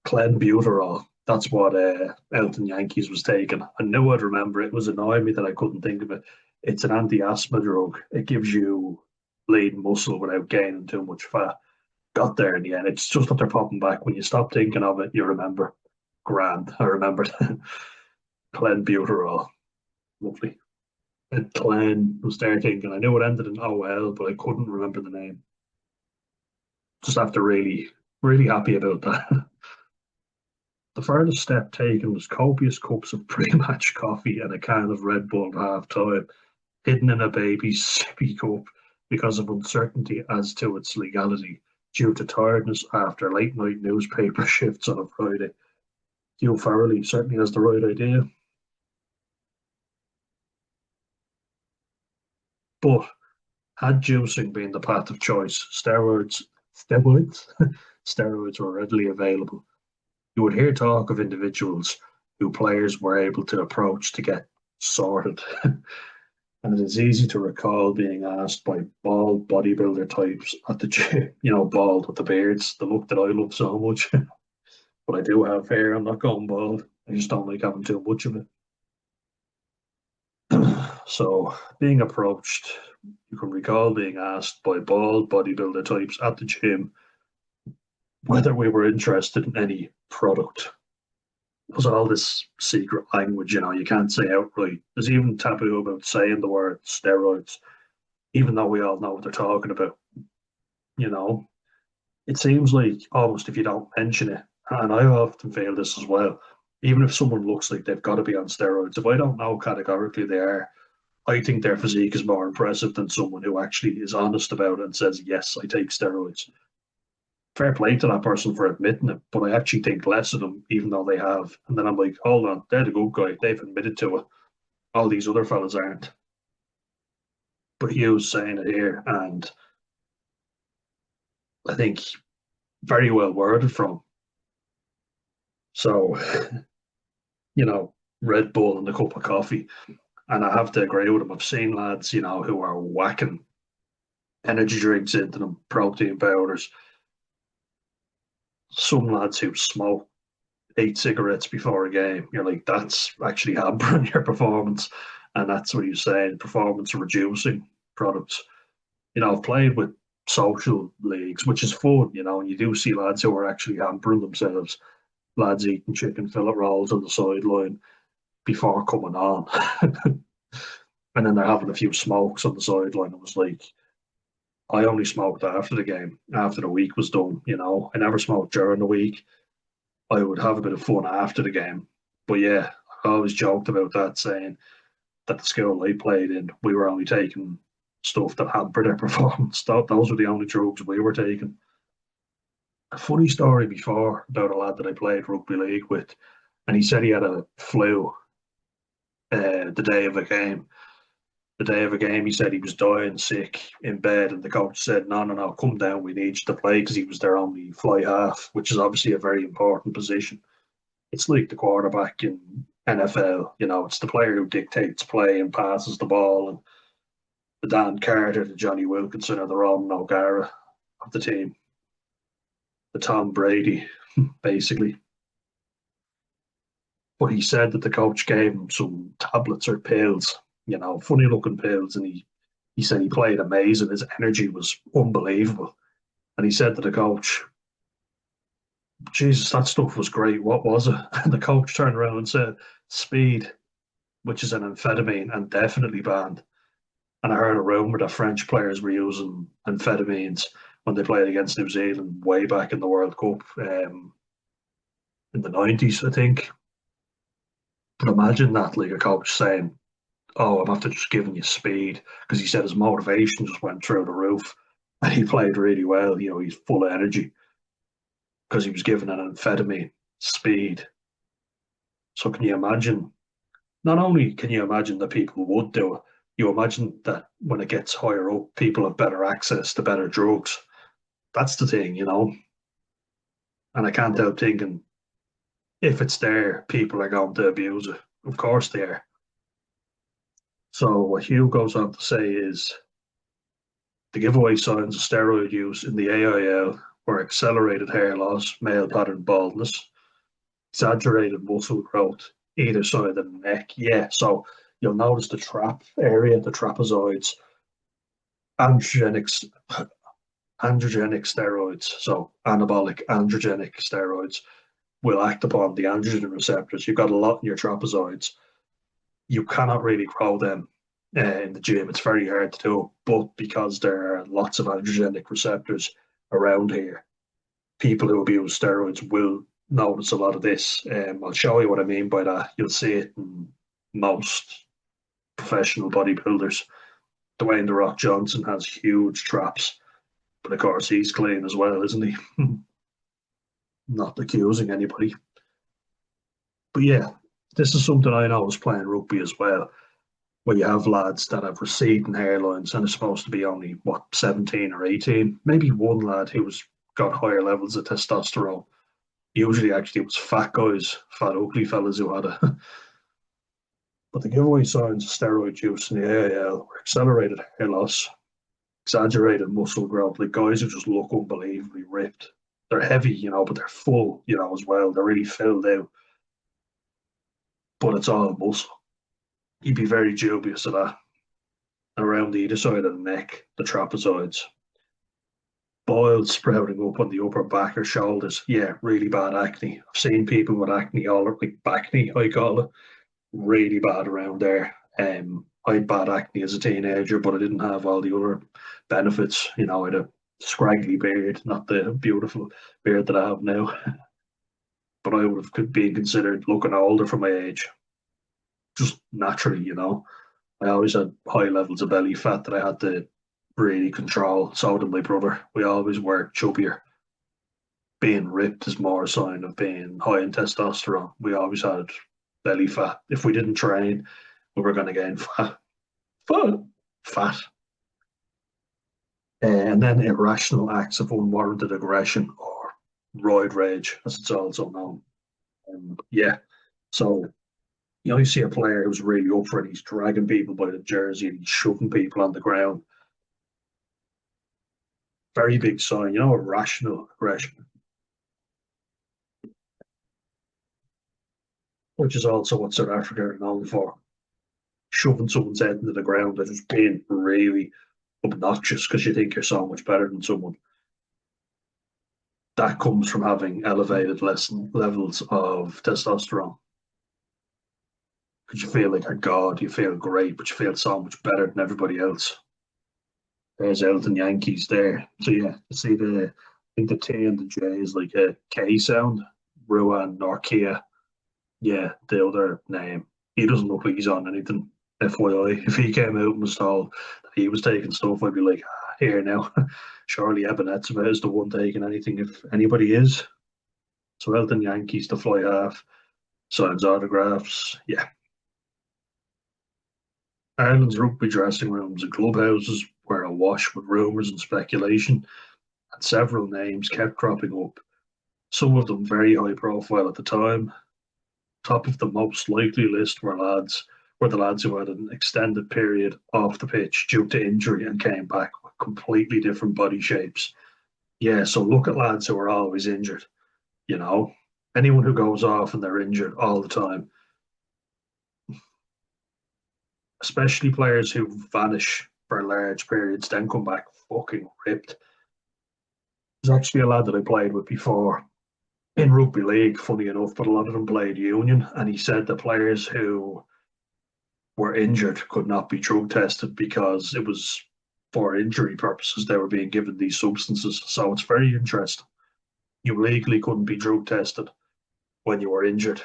Clenbuterol. That's what Elton Yankees was taking. I knew I'd remember it. It was annoying me that I couldn't think of it. It's an anti-asthma drug. It gives you lean muscle without gaining too much fat. Got there in the end. It's just that they're popping back. When you stop thinking of it, you remember. Grand. I remembered. Clenbuterol. Lovely. And Clan was there thinking. I knew it ended in OL, but I couldn't remember the name. Just after really happy about that. The furthest step taken was copious cups of pre-match coffee and a can of Red Bull at half-time, hidden in a baby's sippy cup because of uncertainty as to its legality due to tiredness after late-night newspaper shifts on a Friday. Hugh Farrelly certainly has the right idea. But had juicing been the path of choice, steroids, steroids were readily available. You would hear talk of individuals who players were able to approach to get sorted. And it is easy to recall being asked by bald bodybuilder types at the gym, bald with the beards, the look that I love so much. But I do have hair, I'm not going bald. I just don't like having too much of it. So, being approached, you can recall being asked by bald bodybuilder types at the gym whether we were interested in any product. There's all this secret language, you can't say outright. There's even taboo about saying the word steroids, even though we all know what they're talking about. You know, it seems like almost if you don't mention it, and I often feel this as well, even if someone looks like they've got to be on steroids, if I don't know categorically they are, I think their physique is more impressive than someone who actually is honest about it and says, yes, I take steroids. Fair play to that person for admitting it, but I actually think less of them, even though they have. And then I'm like, hold on, they're the good guy. They've admitted to it. All these other fellas aren't. But he was saying it here, and I think very well worded from. So, Red Bull and a cup of coffee. And I have to agree with him. I've seen lads, who are whacking energy drinks into them, protein powders. Some lads who smoke 8 cigarettes before a game. You're like, that's actually hampering your performance. And that's what you're saying, performance reducing products. I've played with social leagues, which is fun, and you do see lads who are actually hampering themselves, lads eating chicken fillet rolls on the sideline before coming on. And then they're having a few smokes on the sideline. It was like, I only smoked after the game, after the week was done. I never smoked during the week. I would have a bit of fun after the game. But yeah, I always joked about that, saying that the school I played in, we were only taking stuff that hampered our performance. Those were the only drugs we were taking. A funny story before about a lad that I played rugby league with, and he said he had a flu the day of a game. The day of a game, he said he was dying sick in bed, and the coach said, "No, no, no, come down. We need you to play," because he was their only fly half, which is obviously a very important position. It's like the quarterback in NFL. It's the player who dictates play and passes the ball, and the Dan Carter, the Johnny Wilkinson, or the Ron O'Gara of the team, the Tom Brady, basically. But he said that the coach gave him some tablets or pills, funny looking pills, and he said he played amazing. His energy was unbelievable. And he said to the coach, Jesus, that stuff was great. What was it? And the coach turned around and said, speed, which is an amphetamine and definitely banned. And I heard a rumor that French players were using amphetamines when they played against New Zealand way back in the World Cup in the 90s, I think. But imagine that, like a coach saying, "Oh, I'm after just giving you speed," because he said his motivation just went through the roof, and he played really well. He's full of energy because he was given an amphetamine, speed. So can you imagine? Not only can you imagine that people would do it, you imagine that when it gets higher up, people have better access to better drugs. That's the thing. And I can't help thinking, if it's there, people are going to abuse it. Of course they are. So what Hugh goes on to say is the giveaway signs of steroid use in the AIL were accelerated hair loss, male pattern baldness, exaggerated muscle growth either side of the neck. Yeah, so you'll notice the trap area, the trapezoids, androgenic androgenic steroids, so anabolic androgenic steroids will act upon the androgen receptors. You've got a lot in your trapezoids. You cannot really grow them in the gym. It's very hard to do, but because there are lots of androgenic receptors around here, people who abuse steroids will notice a lot of this. I'll show you what I mean by that. You'll see it in most professional bodybuilders. Dwayne The Rock Johnson has huge traps, but of course he's clean as well, isn't he? Not accusing anybody. But yeah, this is something I know was playing rugby as well, where you have lads that have receding hairlines and are supposed to be only, 17 or 18. Maybe one lad who's got higher levels of testosterone. Usually, actually, it was fat guys, fat, ugly fellas who had it. But the giveaway signs of steroid use in the AIL were accelerated hair loss, exaggerated muscle growth, like guys who just look unbelievably ripped. They're heavy, but they're full, as well. They're really filled out, but it's all muscle. You'd be very dubious of that. Around either side of the neck, the trapezoids. Boils sprouting up on the upper back or shoulders. Yeah, really bad acne. I've seen people with acne, all like backne, I call it. Really bad around there. I had bad acne as a teenager, but I didn't have all the other benefits. I had a scraggly beard, not the beautiful beard that I have now. But I would have been considered looking older for my age, just naturally. I always had high levels of belly fat that I had to really control. So did my brother. We always were chubbier. Being ripped is more a sign of being high in testosterone. We always had belly fat. If we didn't train, we were going to gain fat. Fat. Fat. And then irrational acts of unwarranted aggression or roid rage, as it's also known. Yeah. So, you see a player who's really up for it. He's dragging people by the jersey and he's shoving people on the ground. Very big sign, irrational aggression, which is also what South Africa are known for. Shoving someone's head into the ground and just being really obnoxious because you think you're so much better than someone. That comes from having elevated levels of testosterone. Because you feel like a god, you feel great, but you feel so much better than everybody else. There's Elton Yankees there. So yeah, you see I think the T and the J is like a K sound. Ruan Norkia. Yeah, the other name. He doesn't look like he's on anything. FYI, if he came out and was told that he was taking stuff, I'd be like, here now. Surely Ebenezia is the one taking anything if anybody is. So Elton Yankees, the fly half, signs autographs. Yeah. Ireland's rugby dressing rooms and clubhouses were awash with rumours and speculation, and several names kept cropping up. Some of them very high profile at the time. Top of the most likely list were the lads who had an extended period off the pitch due to injury and came back with completely different body shapes. Yeah, so look at lads who are always injured, you know. Anyone who goes off and they're injured all the time, especially players who vanish for large periods, then come back fucking ripped. There's actually a lad that I played with before in rugby league, funny enough, but a lot of them played union, and he said that players who were injured could not be drug tested because it was for injury purposes they were being given these substances. So it's very interesting. You legally couldn't be drug tested when you were injured.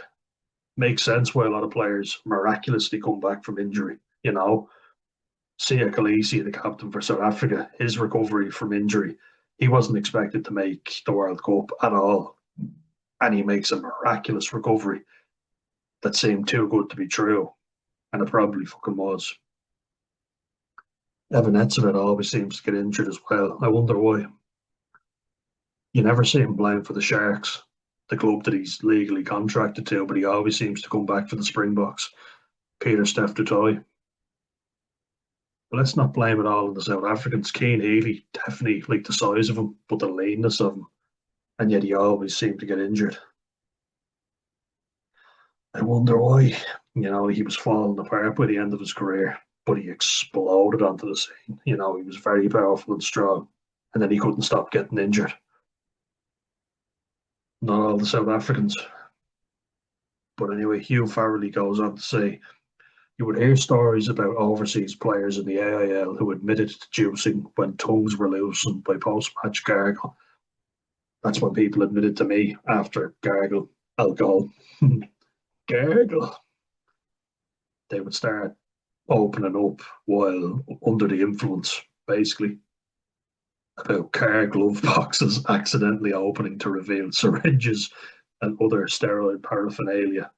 Makes sense why a lot of players miraculously come back from injury. Sia Khaleesi, the captain for South Africa, his recovery from injury, he wasn't expected to make the World Cup at all. And he makes a miraculous recovery that seemed too good to be true. And it probably fucking was. Evan Etzebeth always seems to get injured as well. I wonder why. You never see him playing for the Sharks, the club that he's legally contracted to, but he always seems to come back for the Springboks. Peter Steph Dutoy. But let's not blame it all on the South Africans. Keane Healy, definitely like the size of him, but the leanness of him. And yet he always seemed to get injured. I wonder why. He was falling apart by the end of his career, but he exploded onto the scene. He was very powerful and strong, and then he couldn't stop getting injured. Not all the South Africans. But anyway, Hugh Farrelly goes on to say, you would hear stories about overseas players in the AIL who admitted to juicing when tongues were loosened by post-match gargle. That's when people admitted to me after gargle alcohol. Gargle. They would start opening up while under the influence, basically. About car glove boxes accidentally opening to reveal syringes and other steroid paraphernalia,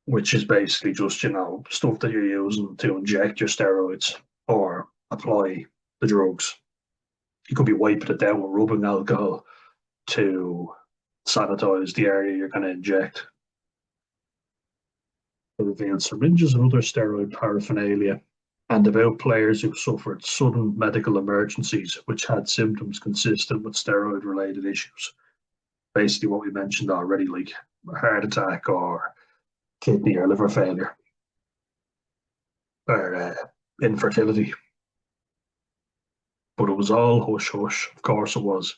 which is basically just, stuff that you're using to inject your steroids or apply the drugs. You could be wiping it down with rubbing alcohol to sanitize the area you're going to inject. It revealed syringes and other steroid paraphernalia, and about players who suffered sudden medical emergencies which had symptoms consistent with steroid related issues. Basically, what we mentioned already, like a heart attack or kidney or liver failure or infertility. But it was all hush hush. Of course, it was.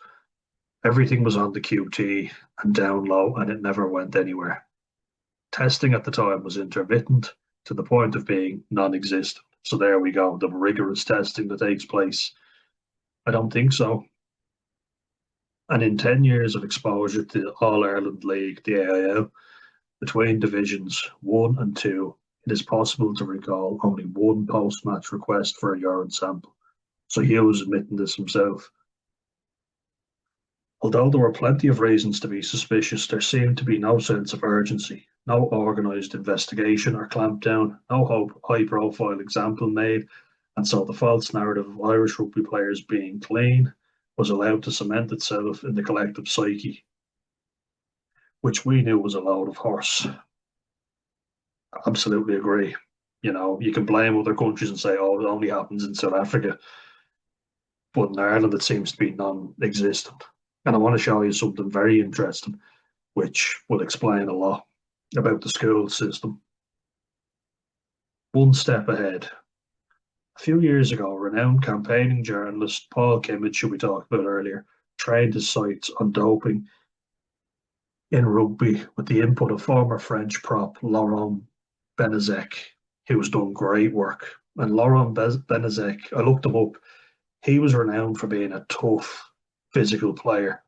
Everything was on the QT and down low, and it never went anywhere. Testing at the time was intermittent to the point of being non existent. So there we go, the rigorous testing that takes place. I don't think so. And in 10 years of exposure to All Ireland League, the AIL, between divisions 1 and 2, it is possible to recall only one post-match request for a urine sample. So he was admitting this himself. Although there were plenty of reasons to be suspicious, there seemed to be no sense of urgency, no organised investigation or clampdown, no high-profile example made, and so the false narrative of Irish rugby players being clean was allowed to cement itself in the collective psyche, which we knew was a load of horse. Absolutely agree. You know, you can blame other countries and say, oh, it only happens in South Africa. But in Ireland, it seems to be non existent. And I want to show you something very interesting, which will explain a lot about the school system. One step ahead. A few years ago, renowned campaigning journalist Paul Kimmage, who we talked about earlier, trained his sights on doping in rugby with the input of former French prop Laurent Benezek, who's done great work. And Laurent Benezek, I looked him up, he was renowned for being a tough physical player.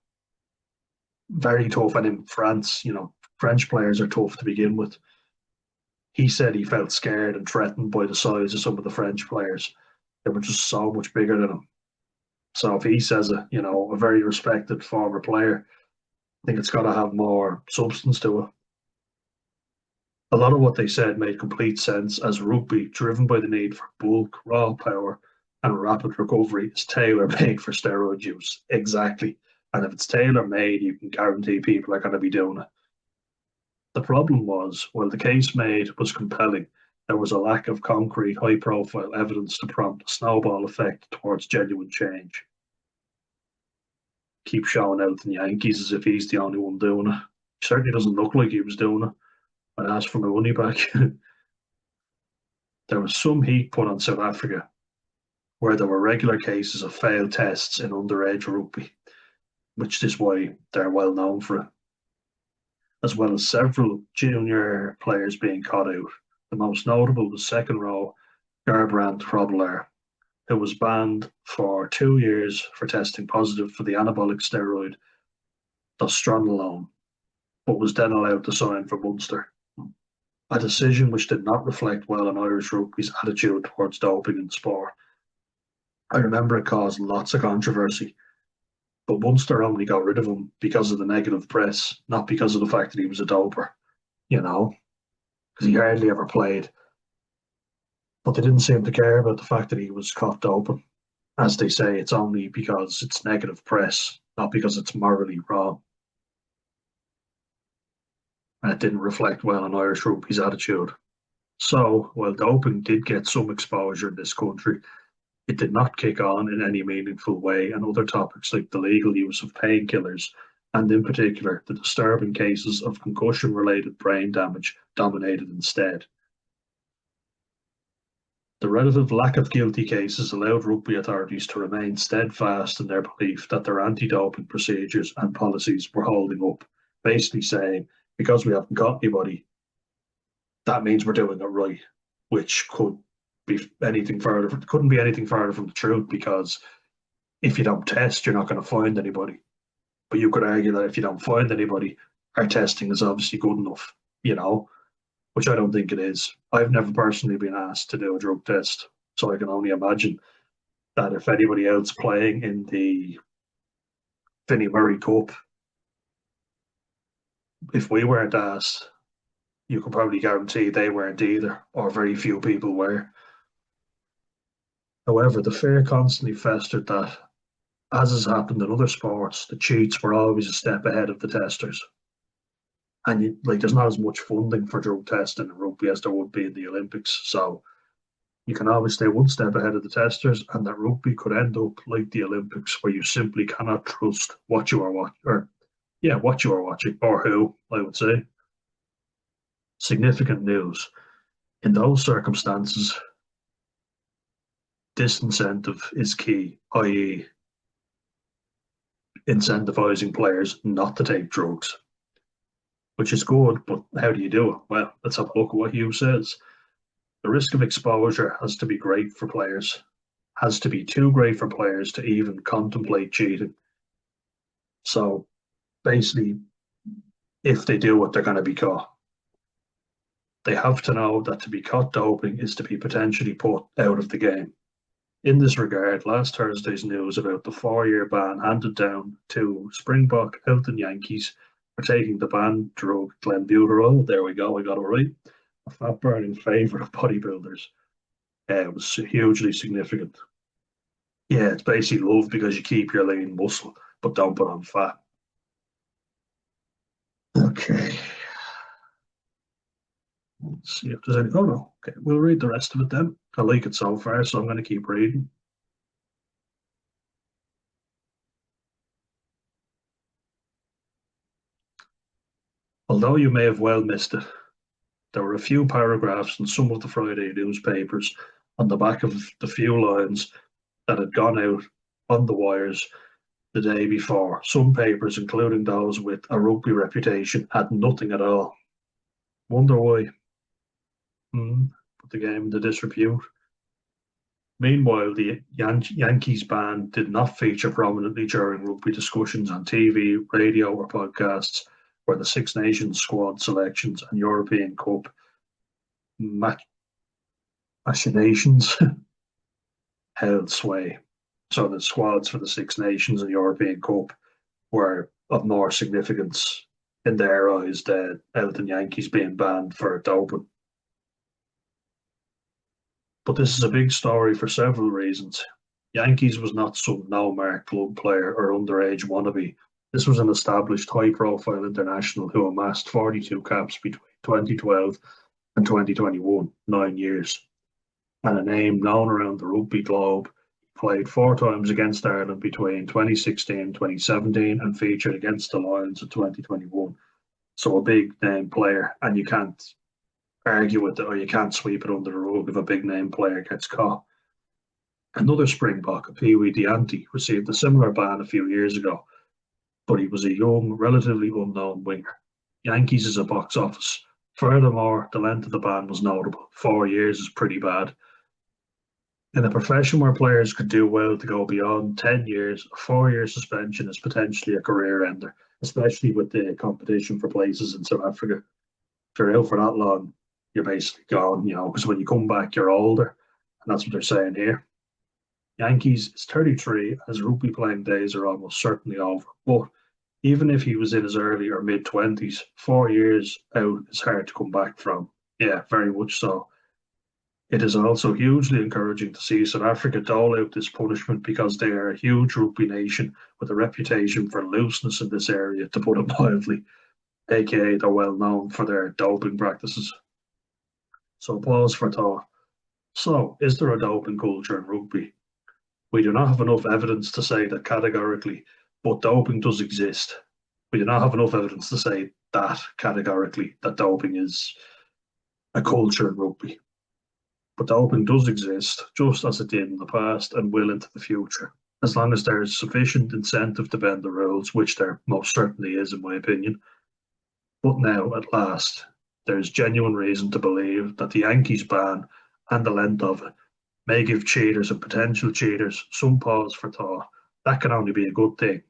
Very tough. And in France, you know, French players are tough to begin with. He said he felt scared and threatened by the size of some of the French players. They were just so much bigger than him. So if he says it, you know, a very respected former player, I think it's got to have more substance to it. A lot of what they said made complete sense, as rugby, driven by the need for bulk, raw power, and rapid recovery, is tailor made for steroid use. Exactly. And if it's tailor made, you can guarantee people are going to be doing it. The problem was, while the case made was compelling, there was a lack of concrete, high profile evidence to prompt a snowball effect towards genuine change. Keep showing out in Yankees as if he's the only one doing it. He certainly doesn't look like he was doing it. I'd ask for my money back. There was some heat put on South Africa, where there were regular cases of failed tests in underage rugby, which is why they're well known for it, as well as several junior players being caught out. The most notable was second row Gerbrand Krobler, who was banned for 2 years for testing positive for the anabolic steroid dostronolone, but was then allowed to sign for Munster. A decision which did not reflect well on Irish rugby's attitude towards doping in sport. I remember it caused lots of controversy, but Munster only got rid of him because of the negative press, not because of the fact that he was a doper, you know, because he hardly ever played. But they didn't seem to care about the fact that he was caught doping. As they say, it's only because it's negative press, not because it's morally wrong. And it didn't reflect well on Irish rugby's attitude. So, while doping did get some exposure in this country, it did not kick on in any meaningful way, and other topics like the legal use of painkillers, and in particular, the disturbing cases of concussion-related brain damage, dominated instead. The relative lack of guilty cases allowed rugby authorities to remain steadfast in their belief that their anti-doping procedures and policies were holding up, basically saying, because we haven't got anybody, that means we're doing it right, which couldn't be anything further from the truth, because if you don't test, you're not going to find anybody. But you could argue that if you don't find anybody, our testing is obviously good enough, you know, which I don't think it is. I've never personally been asked to do a drug test, so I can only imagine that if anybody else playing in the Vinnie Murray Cup, if we weren't asked, you can probably guarantee they weren't either, or very few people were. However, the fear constantly festered that, as has happened in other sports, the cheats were always a step ahead of the testers. And there's not as much funding for drug testing in rugby as there would be in the Olympics. So you can always stay one step ahead of the testers, and that rugby could end up like the Olympics, where you simply cannot trust what you are watching, or who, I would say. Significant news. In those circumstances, disincentive is key, i.e., incentivizing players not to take drugs, which is good, but how do you do it? Well, let's have a look at what Hugh says. The risk of exposure has to be great for players, has to be too great for players to even contemplate cheating. So basically, if they do it, they're going to be caught. They have to know that to be caught doping is to be potentially put out of the game. In this regard, last Thursday's news about the 4 year ban handed down to Springbok Elton Yankees for taking the banned drug glenbuterol. There we go, I got it right. A fat burning favourite of bodybuilders. It was hugely significant. Yeah, it's basically love because you keep your lean muscle, but don't put on fat. Okay, let's see if there's any. Oh no, okay, we'll read the rest of it then. I like it so far, so I'm going to keep reading. Although you may have well missed it, there were a few paragraphs in some of the Friday newspapers on the back of the few lines that had gone out on the wires the day before. Some papers, including those with a rugby reputation, had nothing at all. Wonder why? Put the game into disrepute. Meanwhile, the Yankees ban did not feature prominently during rugby discussions on TV, radio, or podcasts, where the Six Nations squad selections and European Cup machinations held sway. So the squads for the Six Nations and European Cup were of more significance in their eyes than Elton Yankees being banned for doping. But this is a big story for several reasons. Yankees was not some no-mark club player or underage wannabe. This was an established high-profile international who amassed 42 caps between 2012 and 2021, 9 years, and a name known around the rugby globe. He played 4 times against Ireland between 2016 and 2017 and featured against the Lions in 2021. So a big name player, and you can't argue with it or you can't sweep it under the rug if a big name player gets caught. Another Springbok, Pee-wee Dianti, received a similar ban a few years ago, but he was a young, relatively unknown winger. Yankees is a box office. Furthermore, the length of the ban was notable. 4 years is pretty bad. In a profession where players could do well to go beyond 10 years, a 4 year suspension is potentially a career ender, especially with the competition for places in South Africa. If you're out for that long, you're basically gone, because when you come back, you're older. And that's what they're saying here. Yankees is 33, and his rugby playing days are almost certainly over. But even if he was in his early or mid 20s, 4 years out is hard to come back from. Yeah, very much so. It is also hugely encouraging to see South Africa dole out this punishment because they are a huge rugby nation with a reputation for looseness in this area, to put it mildly, aka they're well known for their doping practices. So pause for thought. So, is there a doping culture in rugby? We do not have enough evidence to say that categorically, but doping does exist. We do not have enough evidence to say that categorically that doping is a culture in rugby. But doping does exist, just as it did in the past and will into the future, as long as there is sufficient incentive to bend the rules, which there most certainly is, in my opinion. But now, at last, there is genuine reason to believe that the Yankees ban and the length of it may give cheaters and potential cheaters some pause for thought. That can only be a good thing.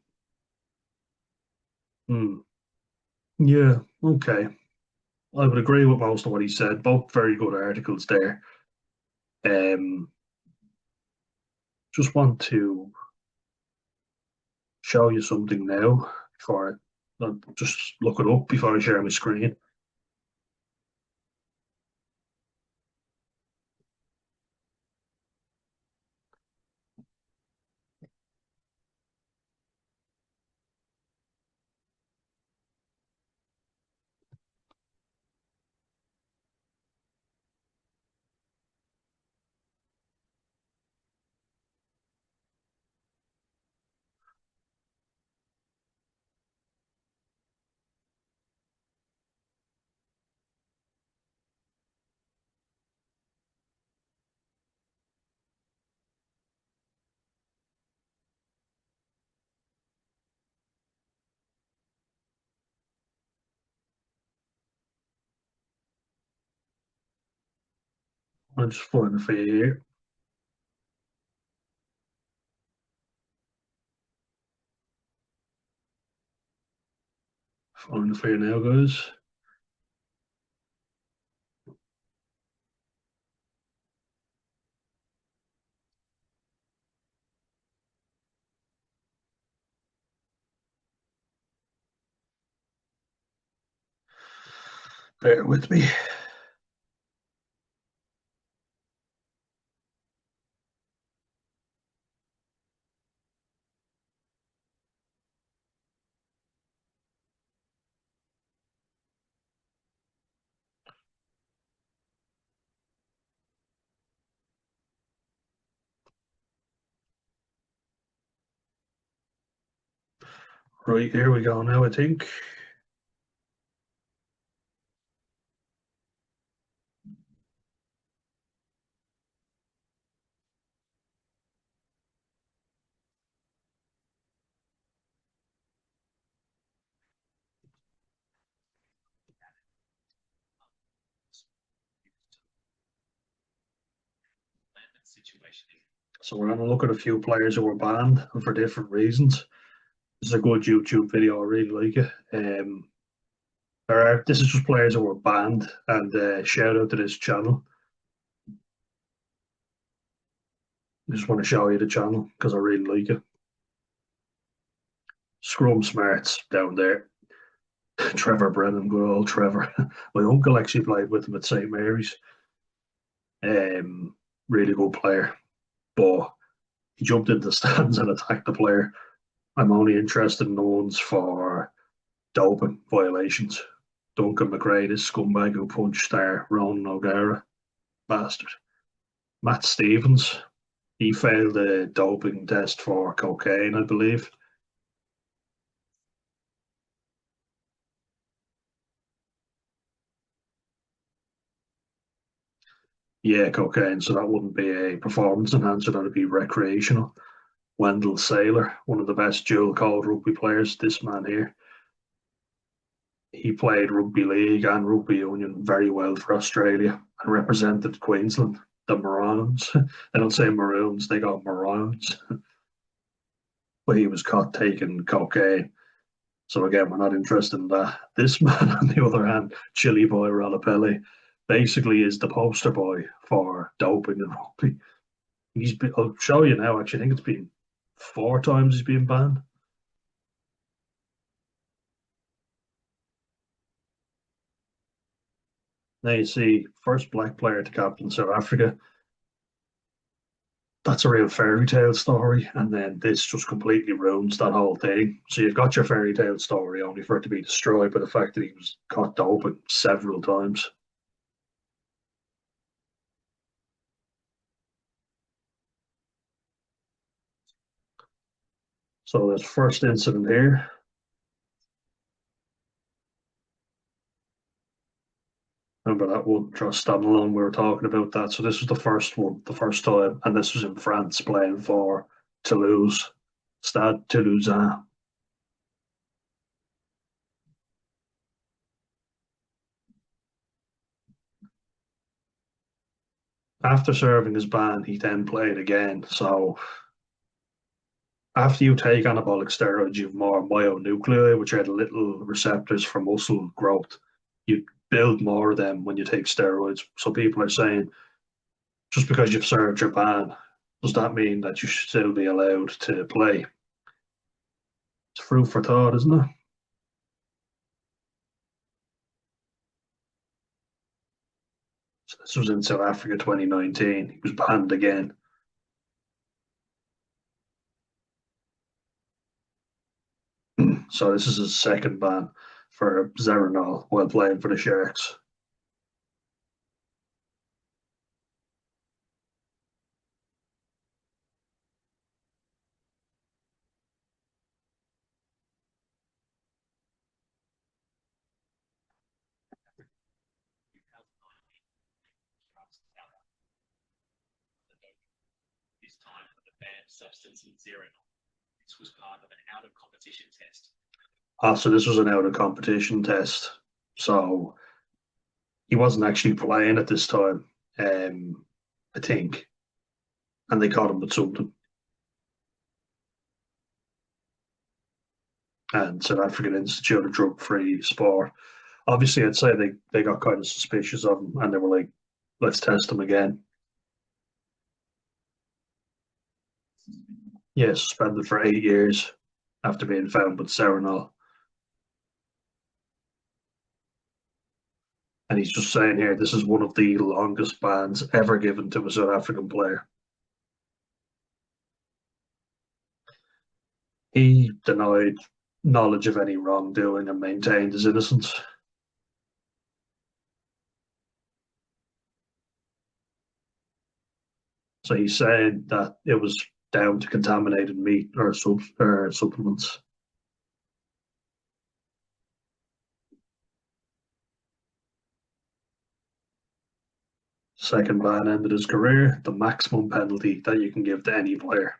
Hmm. Yeah, okay. I would agree with most of what he said. Both very good articles there. Um, just want to show you something now before I'll just look it up before I share my screen. I'll just find it for you here. Find it for you now, guys. Bear with me. Right, here we go now, I think. So we're going to look at a few players who were banned and for different reasons. This is a good YouTube video. I really like it. This is just players who were banned, and shout out to this channel. I just want to show you the channel because I really like it. Scrum Smarts down there. Trevor Brennan, good old Trevor. My uncle actually played with him at St. Mary's. Really good player, but he jumped into the stands and attacked the player. I'm only interested in the ones for doping violations. Duncan McRae, this scumbag who punched Ronan O'Gara, bastard. Matt Stevens, he failed a doping test for cocaine, I believe. Yeah, cocaine, so that wouldn't be a performance enhancer, that'd be recreational. Wendell Saylor, one of the best dual code rugby players, this man here. He played rugby league and rugby union very well for Australia and represented Queensland, the Maroons. They don't say Maroons, they go Maroons. But he was caught taking cocaine. So again, we're not interested in that. This man, on the other hand, Chili Boy Rolapelli, basically is the poster boy for doping in rugby. I'll show you now. Actually, I think it's been 4 times he's been banned. Now you see, first black player to captain South Africa. That's a real fairy tale story, and then this just completely ruins that whole thing. So you've got your fairy tale story only for it to be destroyed by the fact that he was caught doping several times. So this first incident here, remember that one, Trust Standalone, we were talking about that. So this was the first one, the first time, and this was in France playing for Toulouse, Stade Toulousain. After serving his ban, he then played again. So after you take anabolic steroids, you have more myonuclei, which are the little receptors for muscle growth. You build more of them when you take steroids. So people are saying, just because you've served your ban, does that mean that you should still be allowed to play? It's fruit for thought, isn't it? So this was in South Africa 2019. He was banned again. So this is his second ban for Zeranol while playing for the Sharks. So this was an out of competition test. So he wasn't actually playing at this time, I think, and they caught him with something. And South African Institute of Drug Free Sport. Obviously, I'd say they got kind of suspicious of him, and they were like, "Let's test him again." Yeah, suspended for 8 years after being found with Serenol. And he's just saying here, this is one of the longest bans ever given to a South African player. He denied knowledge of any wrongdoing and maintained his innocence. So he's saying that it was down to contaminated meat or supplements. Second ban ended his career, the maximum penalty that you can give to any player.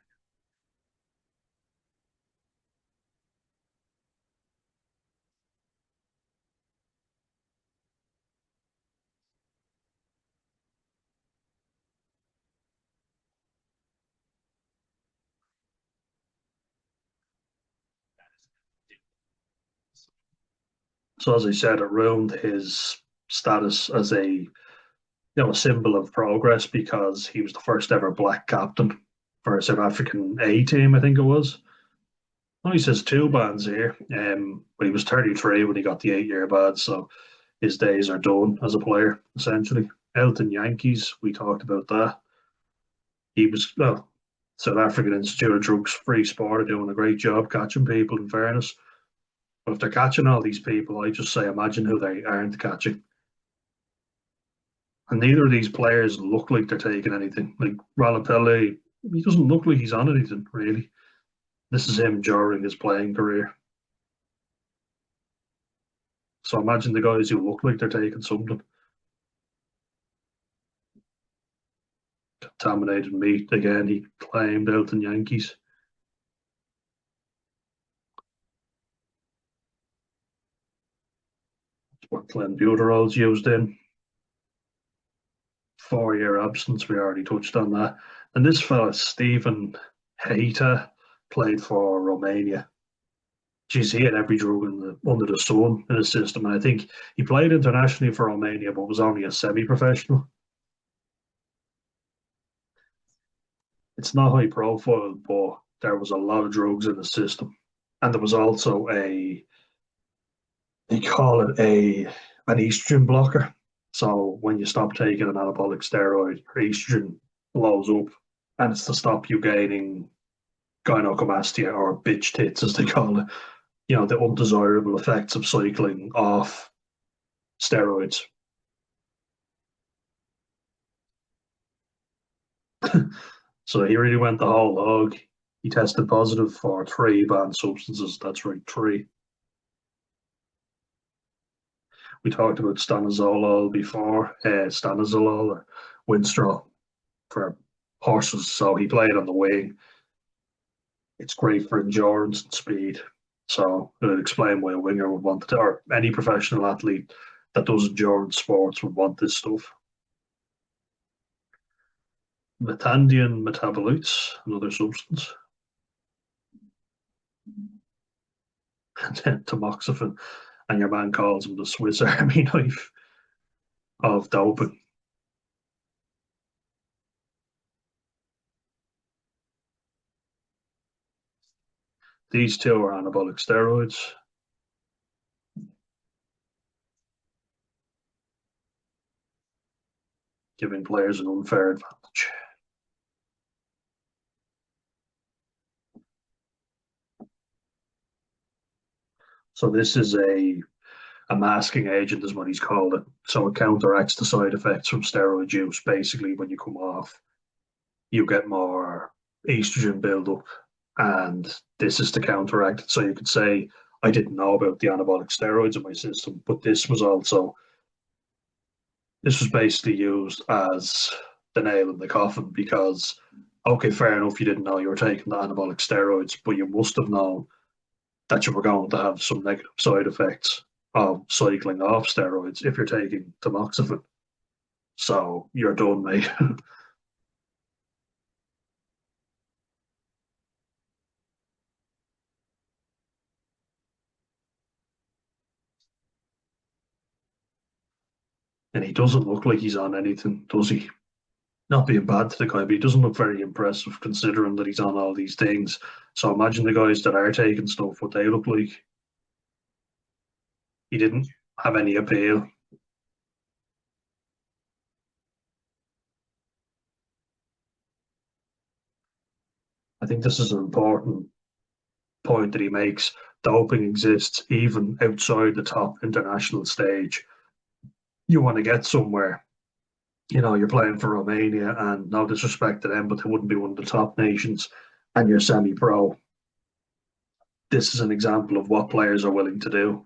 So as I said, it ruined his status as a symbol of progress because he was the first ever black captain for a South African A team, I think it was. Only says two bans here, but he was 33 when he got the 8 year ban, so his days are done as a player, essentially. Elton Yankees, we talked about that. He was, well, South African Institute of Drugs Free Sport are doing a great job catching people, in fairness. But if they're catching all these people, I just say imagine who they aren't catching. And neither of these players look like they're taking anything. Like Ralapelle, he doesn't look like he's on anything, really. This is him during his playing career. So imagine the guys who look like they're taking something. Contaminated meat, again, he claimed Elton Yankees. What clenbuterol's used in. 4 year absence, we already touched on that. And this fella, Stephen Heita, played for Romania. Geez, he had every drug under the sun in his system. And I think he played internationally for Romania, but was only a semi professional. It's not high profile, but there was a lot of drugs in the system. And there was also they call it an estrogen blocker. So when you stop taking an anabolic steroid, your estrogen blows up, and it's to stop you gaining gynecomastia or bitch tits, as they call it. The undesirable effects of cycling off steroids. So he really went the whole hog. He tested positive for 3 banned substances. That's right, 3. We talked about stanozolol before, stanozolol or Winstrol for horses. So he played on the wing. It's great for endurance and speed. So it would explain why a winger would want it, or any professional athlete that does endurance sports would want this stuff. Methandian metabolites, another substance. And then tamoxifen, and your man calls him the Swiss Army knife of doping. These two are anabolic steroids. Giving players an unfair advantage. So this is a masking agent, is what he's called it. So it counteracts the side effects from steroid use. Basically, when you come off, you get more estrogen buildup, and this is to counteract it. So you could say, I didn't know about the anabolic steroids in my system, but this was basically used as the nail in the coffin because, okay, fair enough, you didn't know you were taking the anabolic steroids, but you must have known that you were going to have some negative side effects of cycling off steroids if you're taking tamoxifen. So you're done, mate. And he doesn't look like he's on anything, does he? Not being bad to the guy, but he doesn't look very impressive considering that he's on all these things. So imagine the guys that are taking stuff, what they look like. He didn't have any appeal. I think this is an important point that he makes. Doping exists even outside the top international stage. You want to get somewhere. You're playing for Romania, and no disrespect to them, but they wouldn't be one of the top nations, and you're semi pro. This is an example of what players are willing to do.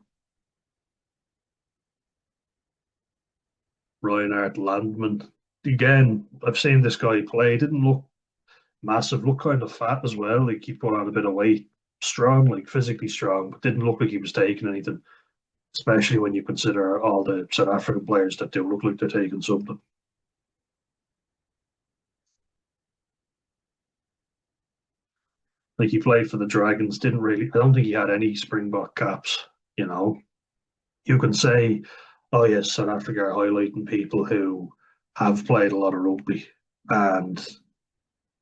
Reinhard Landman. Again, I've seen this guy play. Didn't look massive, looked kind of fat as well. Like he put on a bit of weight. Strong, like physically strong, but didn't look like he was taking anything, especially when you consider all the South African players that do look like they're taking something. Like he played for the Dragons, didn't really, I don't think he had any Springbok caps, you know. You can say, oh yes, South Africa are highlighting people who have played a lot of rugby and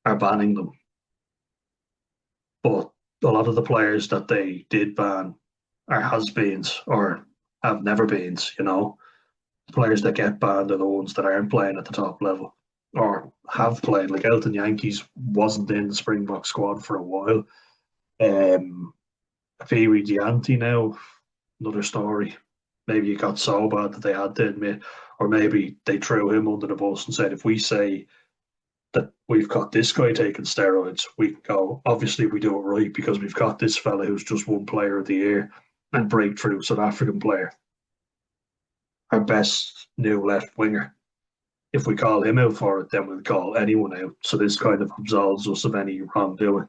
are banning them. But a lot of the players that they did ban are has-beens or have never-beens. The players that get banned are the ones that aren't playing at the top level or have played. Like Elton Yankees wasn't in the Springbok squad for a while. Phoebe Gianti now, another story. Maybe it got so bad that they had to admit, or maybe they threw him under the bus and said, if we say that we've got this guy taking steroids, we can go, obviously we do it right because we've got this fella who's just won player of the year and breakthrough South African player, our best new left winger. If we call him out for it, then we'll call anyone out. So this kind of absolves us of any wrongdoing.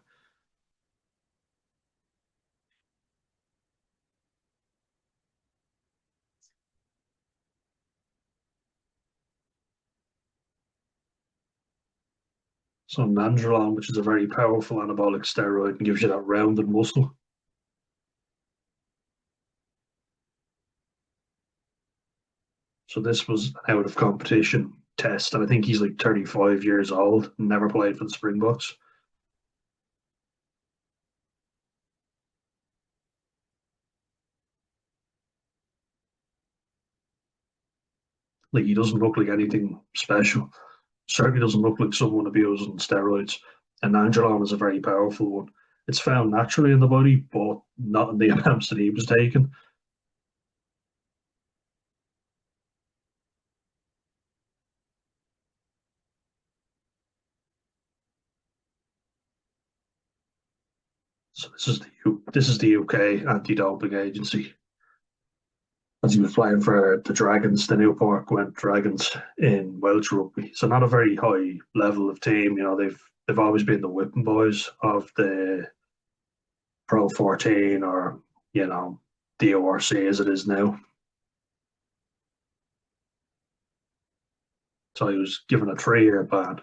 So Nandrolone, which is a very powerful anabolic steroid, and gives you that rounded muscle. So this was an out of competition test, and I think he's like 35 years old, never played for the Springboks. Like he doesn't look like anything special. Certainly doesn't look like someone abusing steroids. And Angelon is a very powerful one. It's found naturally in the body, but not in the amounts that he was taking. So this is the UK anti-doping agency. As he was playing for the Dragons, the Newport Gwent Dragons in Welsh rugby. So not a very high level of team. They've always been the whipping boys of the Pro 14 or the ORC as it is now. So he was given a 3 year ban.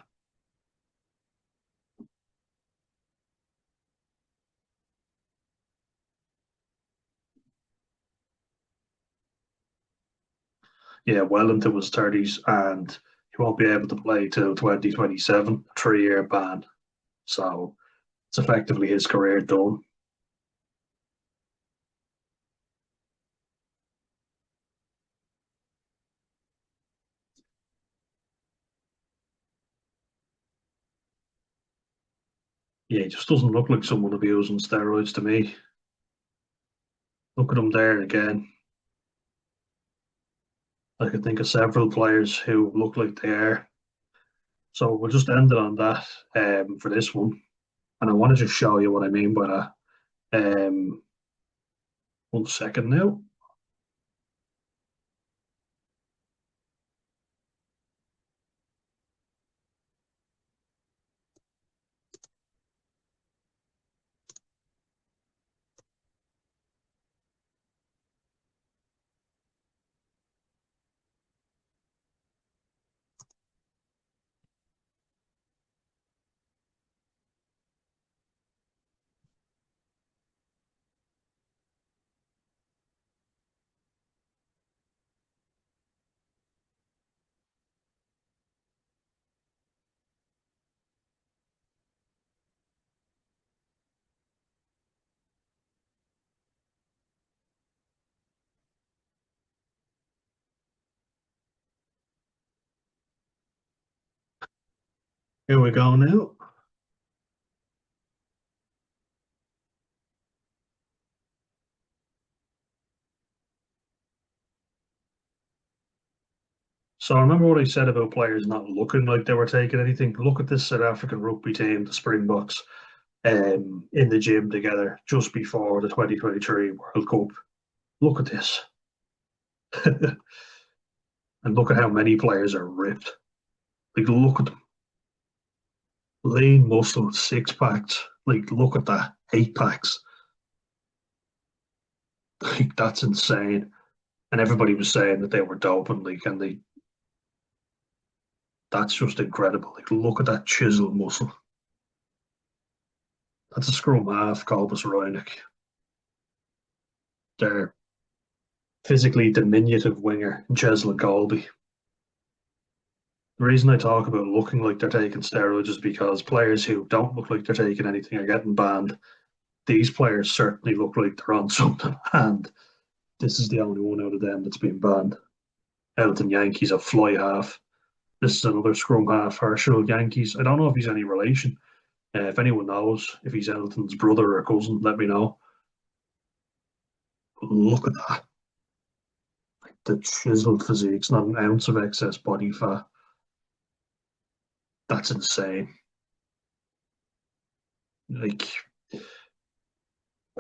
Yeah, well into his 30s, and he won't be able to play till 2027. 3 year ban. So it's effectively his career done. Yeah, he just doesn't look like someone abusing steroids to me. Look at him there again. I could think of several players who look like they are. So we'll just end it on that for this one. And I want to just show you what I mean by that. 1 second now. Here we go now. So I remember what I said about players not looking like they were taking anything. Look at this South African rugby team, the Springboks, in the gym together just before the 2023 World Cup. Look at this. And look at how many players are ripped. Like, look at them. Lean muscle, six packs. Like, look at that. Eight packs. Like, that's insane. And everybody was saying that they were doping, like, and that's just incredible. Like, look at that chiseled muscle. That's a scrum half, Colbus Roinick. Their physically diminutive winger, Cheslin Colby. The reason I talk about looking like they're taking steroids is because players who don't look like they're taking anything are getting banned. These players certainly look like they're on something, and this is the only one out of them that's been banned. Elton Yankees, a fly half. This is another scrum half, Herschel Yankees. I don't know if he's any relation. If anyone knows if he's Elton's brother or cousin, let me know. But look at that. The chiseled physiques, not an ounce of excess body fat. That's insane. Like,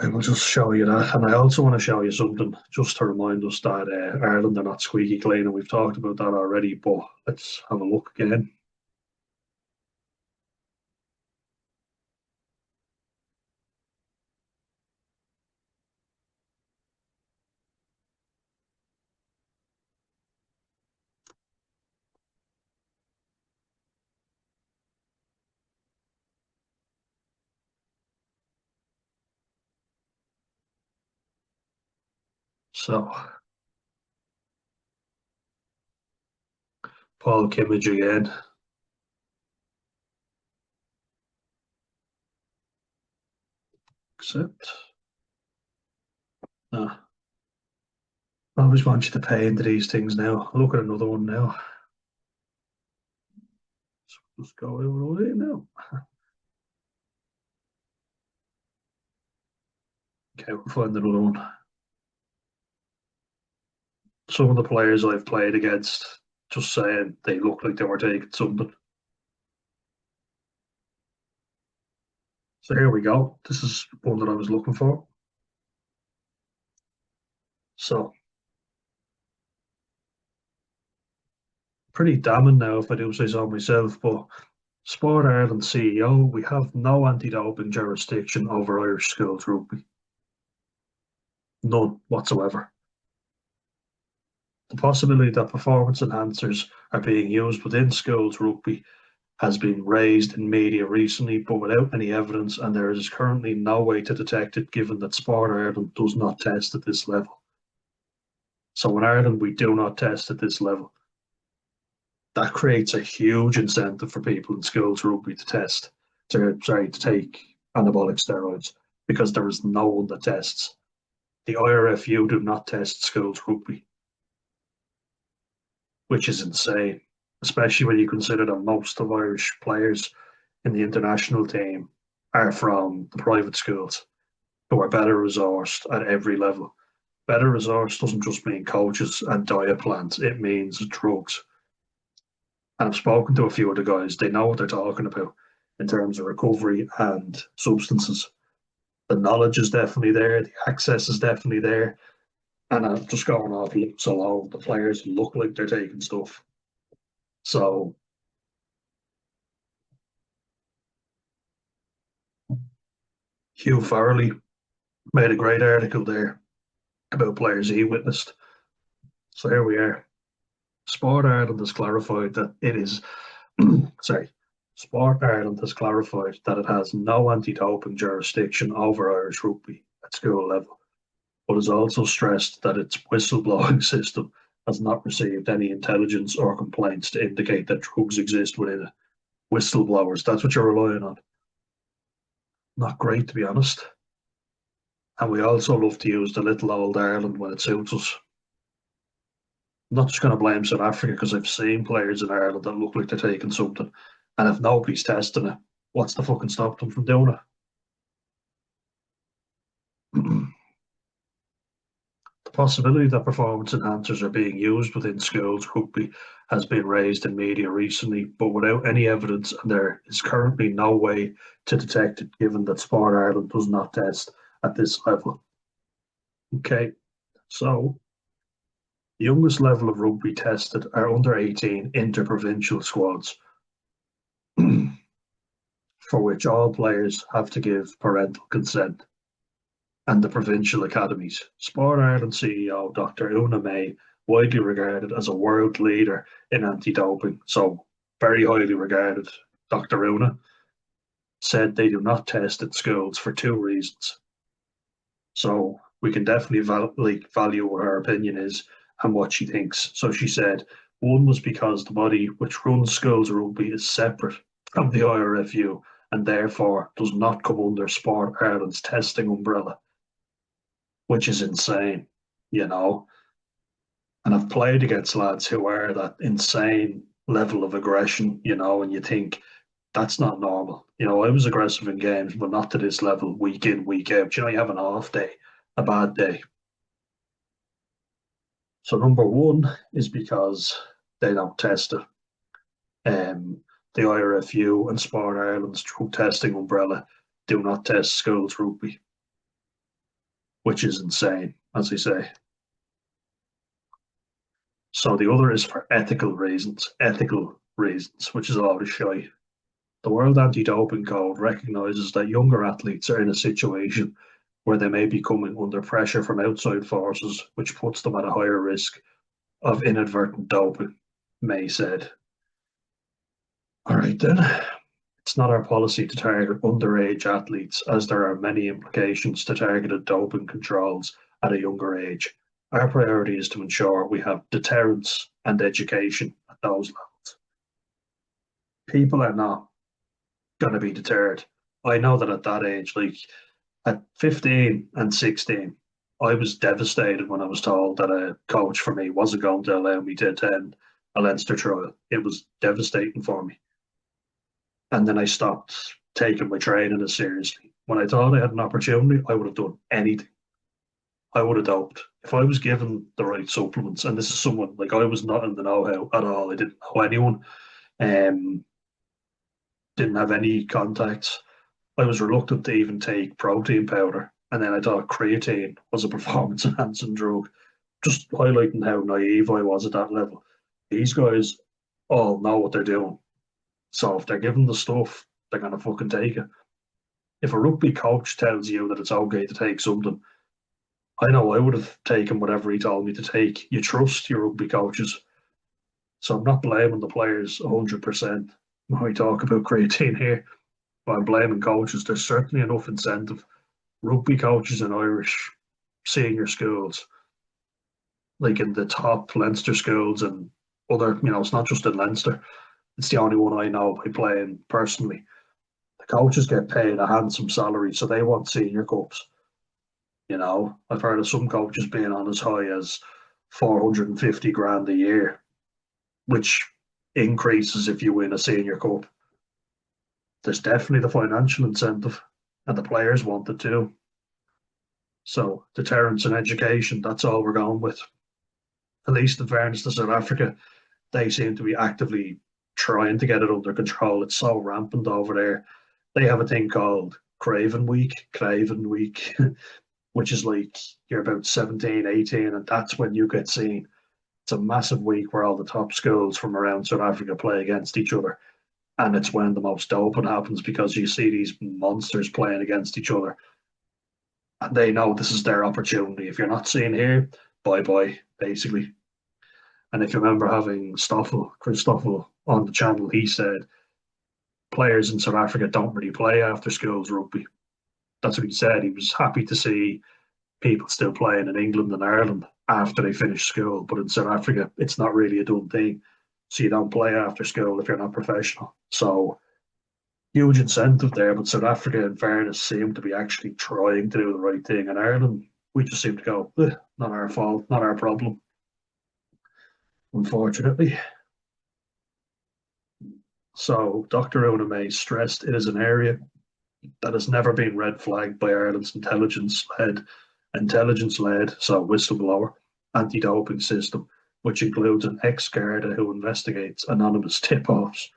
I will just show you that. And I also want to show you something just to remind us that Ireland are not squeaky clean. And we've talked about that already, but let's have a look again. So, Paul Kimmage again. Except, I always want you to pay into these things now. Look at another one now. So let's go over the way now. Okay, we'll find another one. Some of the players I've played against, just saying they look like they were taking something. So here we go. This is one that I was looking for. So pretty damning now if I do say so myself, but Sport Ireland CEO, we have no anti-doping jurisdiction over Irish schools rugby. None whatsoever. The possibility that performance enhancers are being used within schools rugby has been raised in media recently, but without any evidence, and there is currently no way to detect it given that Sport Ireland does not test at this level. So in Ireland, we do not test at this level. That creates a huge incentive for people in schools rugby to to take anabolic steroids because there is no one that tests. The IRFU do not test schools rugby, which is insane, especially when you consider that most of Irish players in the international team are from the private schools who are better resourced at every level. Better resource doesn't just mean coaches and diet plans, it means drugs. And I've spoken to a few of the guys, they know what they're talking about in terms of recovery and substances. The knowledge is definitely there, the access is definitely there. And I'm just going off looks alone, the players look like they're taking stuff. So Hugh Farrelly made a great article there about players he witnessed. So here we are. Sport Ireland has clarified that it is sorry. Sport Ireland has clarified that it has no anti-doping jurisdiction over Irish rugby at school level, but has also stressed that its whistleblowing system has not received any intelligence or complaints to indicate that drugs exist within it. Whistleblowers, that's what you're relying on. Not great, to be honest. And we also love to use the little old Ireland when it suits us. I'm not just going to blame South Africa because I've seen players in Ireland that look like they're taking something. And if nobody's testing it, what's the fucking stop them from doing it? The Possibility that performance enhancers are being used within schools rugby has been raised in media recently, but without any evidence, and there is currently no way to detect it, given that Sport Ireland does not test at this level. Okay, so the youngest level of rugby tested are under 18 interprovincial squads, for which all players have to give parental consent, and the provincial academies. Sport Ireland CEO Dr. Una May, widely regarded as a world leader in anti-doping, so very highly regarded, Dr. Una, said they do not test at schools for two reasons. So we can definitely value what her opinion is and what she thinks. So she said one was because the body which runs schools rugby is separate from the IRFU and therefore does not come under Sport Ireland's testing umbrella, which is insane, you know. And I've played against lads who are that insane level of aggression, you know, and you think that's not normal. You know, I was aggressive in games, but not to this level week in, week out. You know, you have an off day, a bad day. So number one is because they don't test it. The IRFU and Sport Ireland's drug testing umbrella do not test schools rugby, which is insane, as I say. So the other is for ethical reasons, which is always shy. The World Anti-Doping Code recognises that younger athletes are in a situation where they may be coming under pressure from outside forces, which puts them at a higher risk of inadvertent doping, May said. All right then. It's not our policy to target underage athletes, as there are many implications to targeted doping controls at a younger age. Our priority is to ensure we have deterrence and education at those levels. People are not going to be deterred. I know that at that age, like at 15 and 16, I was devastated when I was told that a coach for me wasn't going to allow me to attend a Leinster trial. It was devastating for me. And then I stopped taking my training as seriously. When I thought I had an opportunity, I would have done anything. I would have doped. If I was given the right supplements, and this is someone like I was not in the know-how at all. I didn't know anyone, um, didn't have any contacts. I was reluctant to even take protein powder, and then I thought creatine was a performance enhancing drug. Just highlighting how naive I was at that level. These guys all know what they're doing. So if they're given the stuff, they're gonna fucking take it. If a rugby coach tells you that it's okay to take something, I know I would have taken whatever he told me to take. You trust your rugby coaches. So I'm not blaming the players 100% when we talk about creatine here. But I'm blaming coaches. There's certainly enough incentive. Rugby coaches in Irish senior schools, like in the top Leinster schools and other, you know, it's not just in Leinster. It's the only one I know by playing personally. The coaches get paid a handsome salary, so they want senior cups. You know, I've heard of some coaches being on as high as 450 grand a year, which increases if you win a senior cup. There's definitely the financial incentive, and the players want it too. So deterrence and education, that's all we're going with. At least in fairness to South Africa, they seem to be actively trying to get it under control. It's so rampant over there. They have a thing called Craven Week, which is like you're about 17, 18, and that's when you get seen. It's a massive week where all the top schools from around South Africa play against each other. And it's when the most doping happens because you see these monsters playing against each other. And they know this is their opportunity. If you're not seen here, bye bye, basically. And if you remember having Chris Stoffel on the channel, he said players in South Africa don't really play after schools rugby. That's what he said. He was happy to see people still playing in England and Ireland after they finish school. But in South Africa, it's not really a done thing. So you don't play after school if you're not professional. So huge incentive there. But South Africa, in fairness, seem to be actually trying to do the right thing. In Ireland, we just seem to go, not our fault, not our problem, unfortunately. So Dr. Una May stressed it is an area that has never been red flagged by Ireland's intelligence-led intelligence-led, so whistleblower, anti-doping system, which includes an ex-Garda who investigates anonymous tip-offs.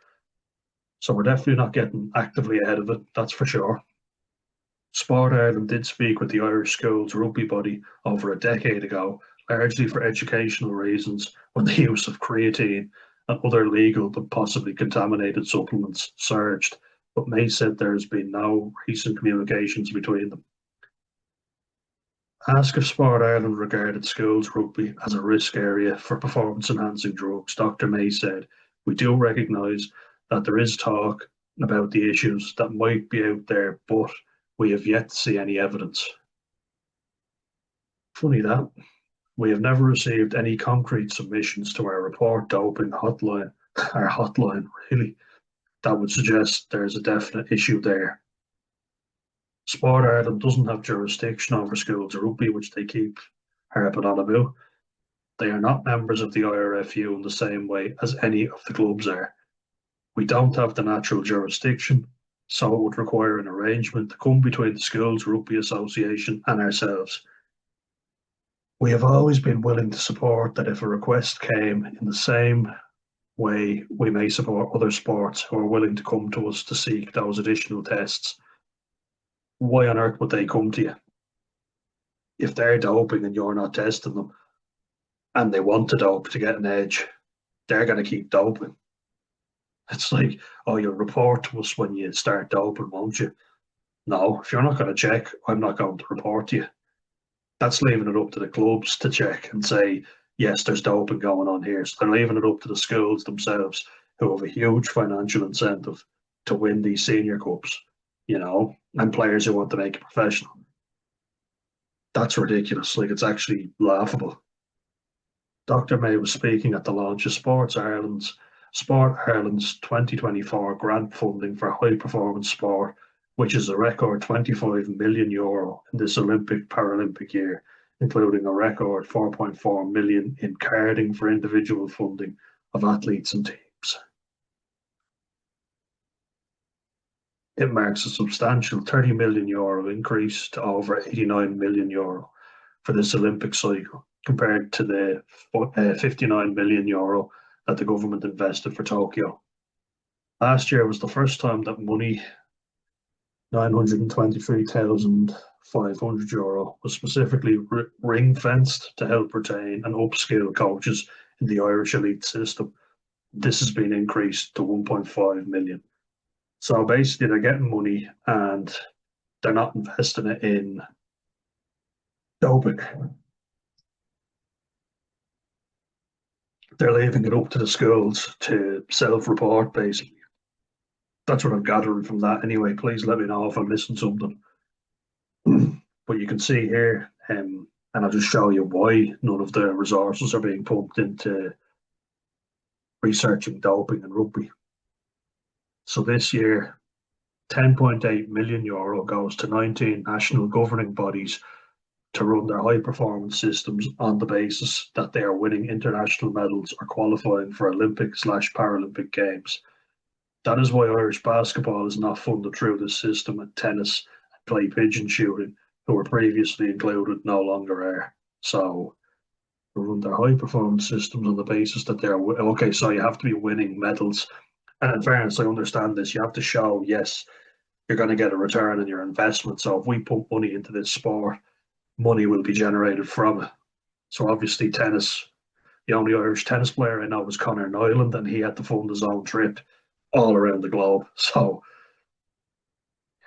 So we're definitely not getting actively ahead of it, that's for sure. Sport Ireland did speak with the Irish Schools Rugby Body over a decade ago, largely for educational reasons, when the use of creatine and other legal but possibly contaminated supplements surged, but May said there has been no recent communications between them. Ask if Sport Ireland regarded schools rugby as a risk area for performance enhancing drugs. Dr. May said, "We do recognise that there is talk about the issues that might be out there, but we have yet to see any evidence." Funny that. We have never received any concrete submissions to our report doping hotline, our hotline, really, that would suggest there's a definite issue there. Sport Ireland doesn't have jurisdiction over schools rugby, which they keep harping on about. They are not members of the IRFU in the same way as any of the clubs are. We don't have the natural jurisdiction, so it would require an arrangement to come between the Schools Rugby Association and ourselves. We have always been willing to support that if a request came in the same way we may support other sports who are willing to come to us to seek those additional tests. Why on earth would they come to you? If they're doping and you're not testing them and they want to dope to get an edge, they're going to keep doping. It's like, oh, you'll report to us when you start doping, won't you? No, if you're not going to check, I'm not going to report to you. That's leaving it up to the clubs to check and say, yes, there's doping going on here. So they're leaving it up to the schools themselves, who have a huge financial incentive to win these senior cups, and players who want to make it professional. That's ridiculous. Like, it's actually laughable. Dr. May was speaking at the launch of Sport Ireland's 2024 grant funding for high performance sport, which is a record €25 million in this Olympic Paralympic year, including a record €4.4 million in carding for individual funding of athletes and teams. It marks a substantial €30 million increase to over €89 million for this Olympic cycle, compared to the €59 million that the government invested for Tokyo. Last year was the first time that money, €923,500, was specifically ring-fenced to help retain and upskill coaches in the Irish elite system. This has been increased to €1.5 million. So basically they're getting money and they're not investing it in doping. They're leaving it up to the schools to self-report, basically. That's what I'm gathering from that. Anyway, please let me know if I'm missing something. But you can see here, and I'll just show you why none of the resources are being pumped into researching doping in rugby. So this year, €10.8 million goes to 19 national governing bodies to run their high performance systems on the basis that they are winning international medals or qualifying for Olympic/Paralympic Games. That is why Irish basketball is not funded through this system, and tennis and clay pigeon shooting, who were previously included, no longer are. So they run their high performance systems on the basis that they're okay. So you have to be winning medals. And in fairness, I understand this. You have to show, yes, you're going to get a return on your investment. So if we put money into this sport, money will be generated from it. So obviously tennis, the only Irish tennis player I know was Conor Nyland, and he had to fund his own trip all around the globe. So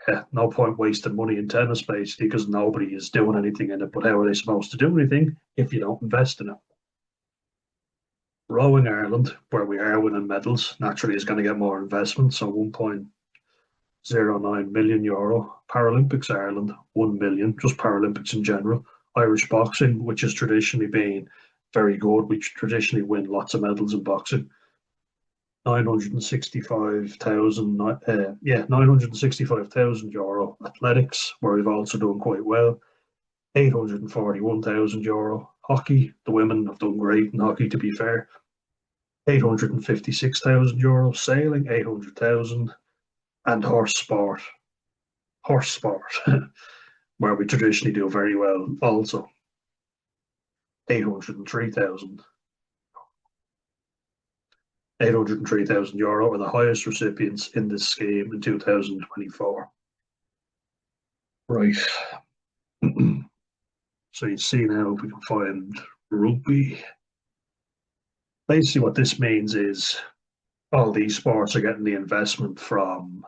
yeah, no point wasting money in tennis basically, because nobody is doing anything in it. But how are they supposed to do anything if you don't invest in it? Rowing Ireland, where we are winning medals, naturally is going to get more investment, so €1.09 million. Paralympics Ireland, 1 million, just Paralympics in general. Irish boxing, which has traditionally been very good, we traditionally win lots of medals in boxing. €965,000. Athletics, where we've also done quite well. €841,000. Hockey, the women have done great in hockey, to be fair. €856,000. Sailing, 800,000. And horse sport, where we traditionally do very well also. 803,000. €803,000 were the highest recipients in this scheme in 2024. Right. So you see now if we can find rugby. Basically, what this means is all these sports are getting the investment from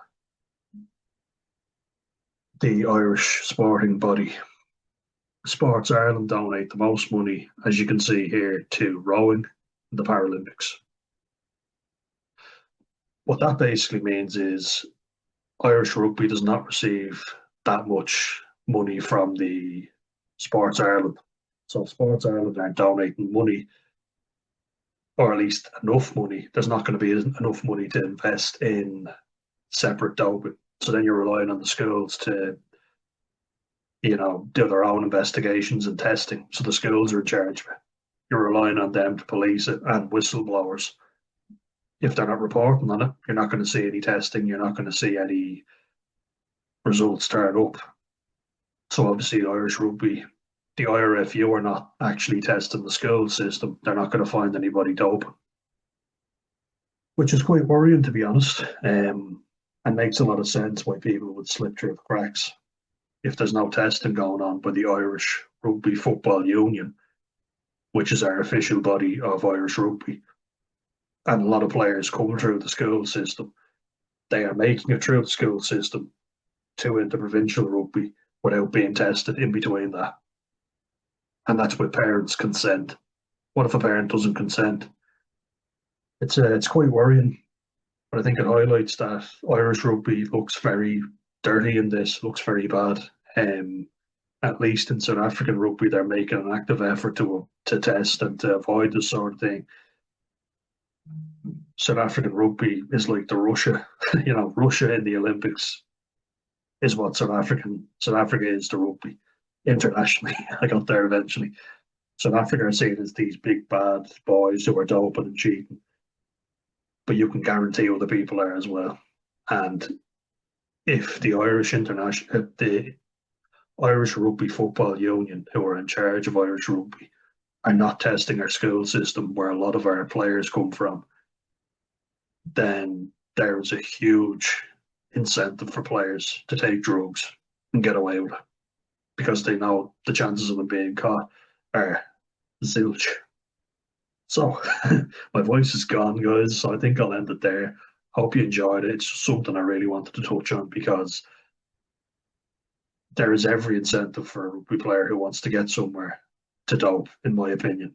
the Irish sporting body. Sports Ireland donate the most money, as you can see here, to rowing in the Paralympics. What that basically means is Irish rugby does not receive that much money from the Sports Ireland. So Sports Ireland aren't donating money, or at least enough money. There's not going to be enough money to invest in separate doping. So then you're relying on the schools to, do their own investigations and testing. So the schools are in charge of it. You're relying on them to police it, and whistleblowers. If they're not reporting on it, you're not going to see any testing. You're not going to see any results turn up. So obviously, Irish rugby, the IRFU are not actually testing the school system. They're not going to find anybody doping, which is quite worrying, to be honest, and makes a lot of sense why people would slip through the cracks if there's no testing going on by the Irish Rugby Football Union, which is our official body of Irish rugby. And a lot of players come through the school system. They are making it through the school system to into provincial rugby without being tested in between that. And that's with parents' consent. What if a parent doesn't consent? It's quite worrying, but I think it highlights that Irish rugby looks very dirty in this, looks very bad. At least in South African rugby, they're making an active effort to test and to avoid this sort of thing. South African rugby is like the Russia, Russia in the Olympics is what South Africa is to rugby internationally. I got there eventually. South Africa are seen as these big bad boys who are doping and cheating, but you can guarantee who the people are as well. And if the Irish Rugby Football Union, who are in charge of Irish rugby, are not testing our school system where a lot of our players come from, then there's a huge incentive for players to take drugs and get away with it, because they know the chances of them being caught are zilch. So my voice is gone, guys, so I think I'll end it there. Hope you enjoyed it. It's something I really wanted to touch on because there is every incentive for a rugby player who wants to get somewhere to dope, in my opinion.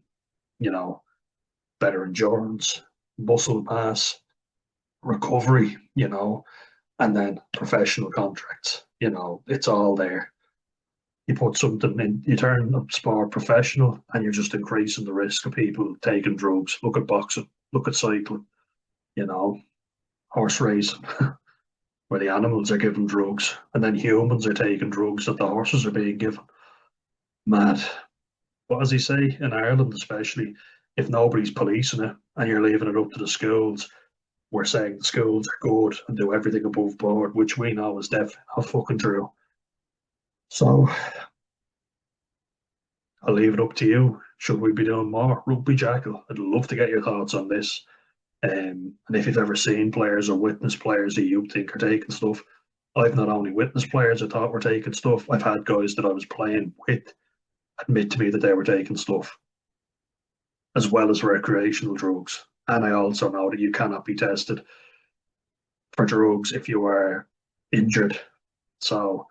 Better endurance, muscle mass, recovery, and then professional contracts. It's all there. You put something in, you turn a sport professional, and you're just increasing the risk of people taking drugs. Look at boxing, look at cycling, horse racing, where the animals are given drugs, and then humans are taking drugs that the horses are being given. Mad. But as you say, in Ireland especially, if nobody's policing it and you're leaving it up to the schools, we're saying the schools are good and do everything above board, which we know is definitely not fucking true. So I'll leave it up to you. Should we be doing more Rugby Jackal? I'd love to get your thoughts on this. And if you've ever seen players or witnessed players that you think are taking stuff, I've not only witnessed players I thought were taking stuff, I've had guys that I was playing with admit to me that they were taking stuff, as well as recreational drugs. And I also know that you cannot be tested for drugs if you are injured. So,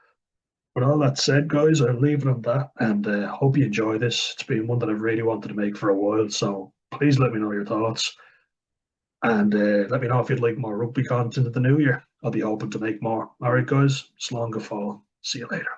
with all that said, guys, I'll leave it on that, and hope you enjoy this. It's been one that I've really wanted to make for a while, so please let me know your thoughts. And let me know if you'd like more rugby content in the new year. I'll be hoping to make more. All right, guys, slán go fóill. See you later.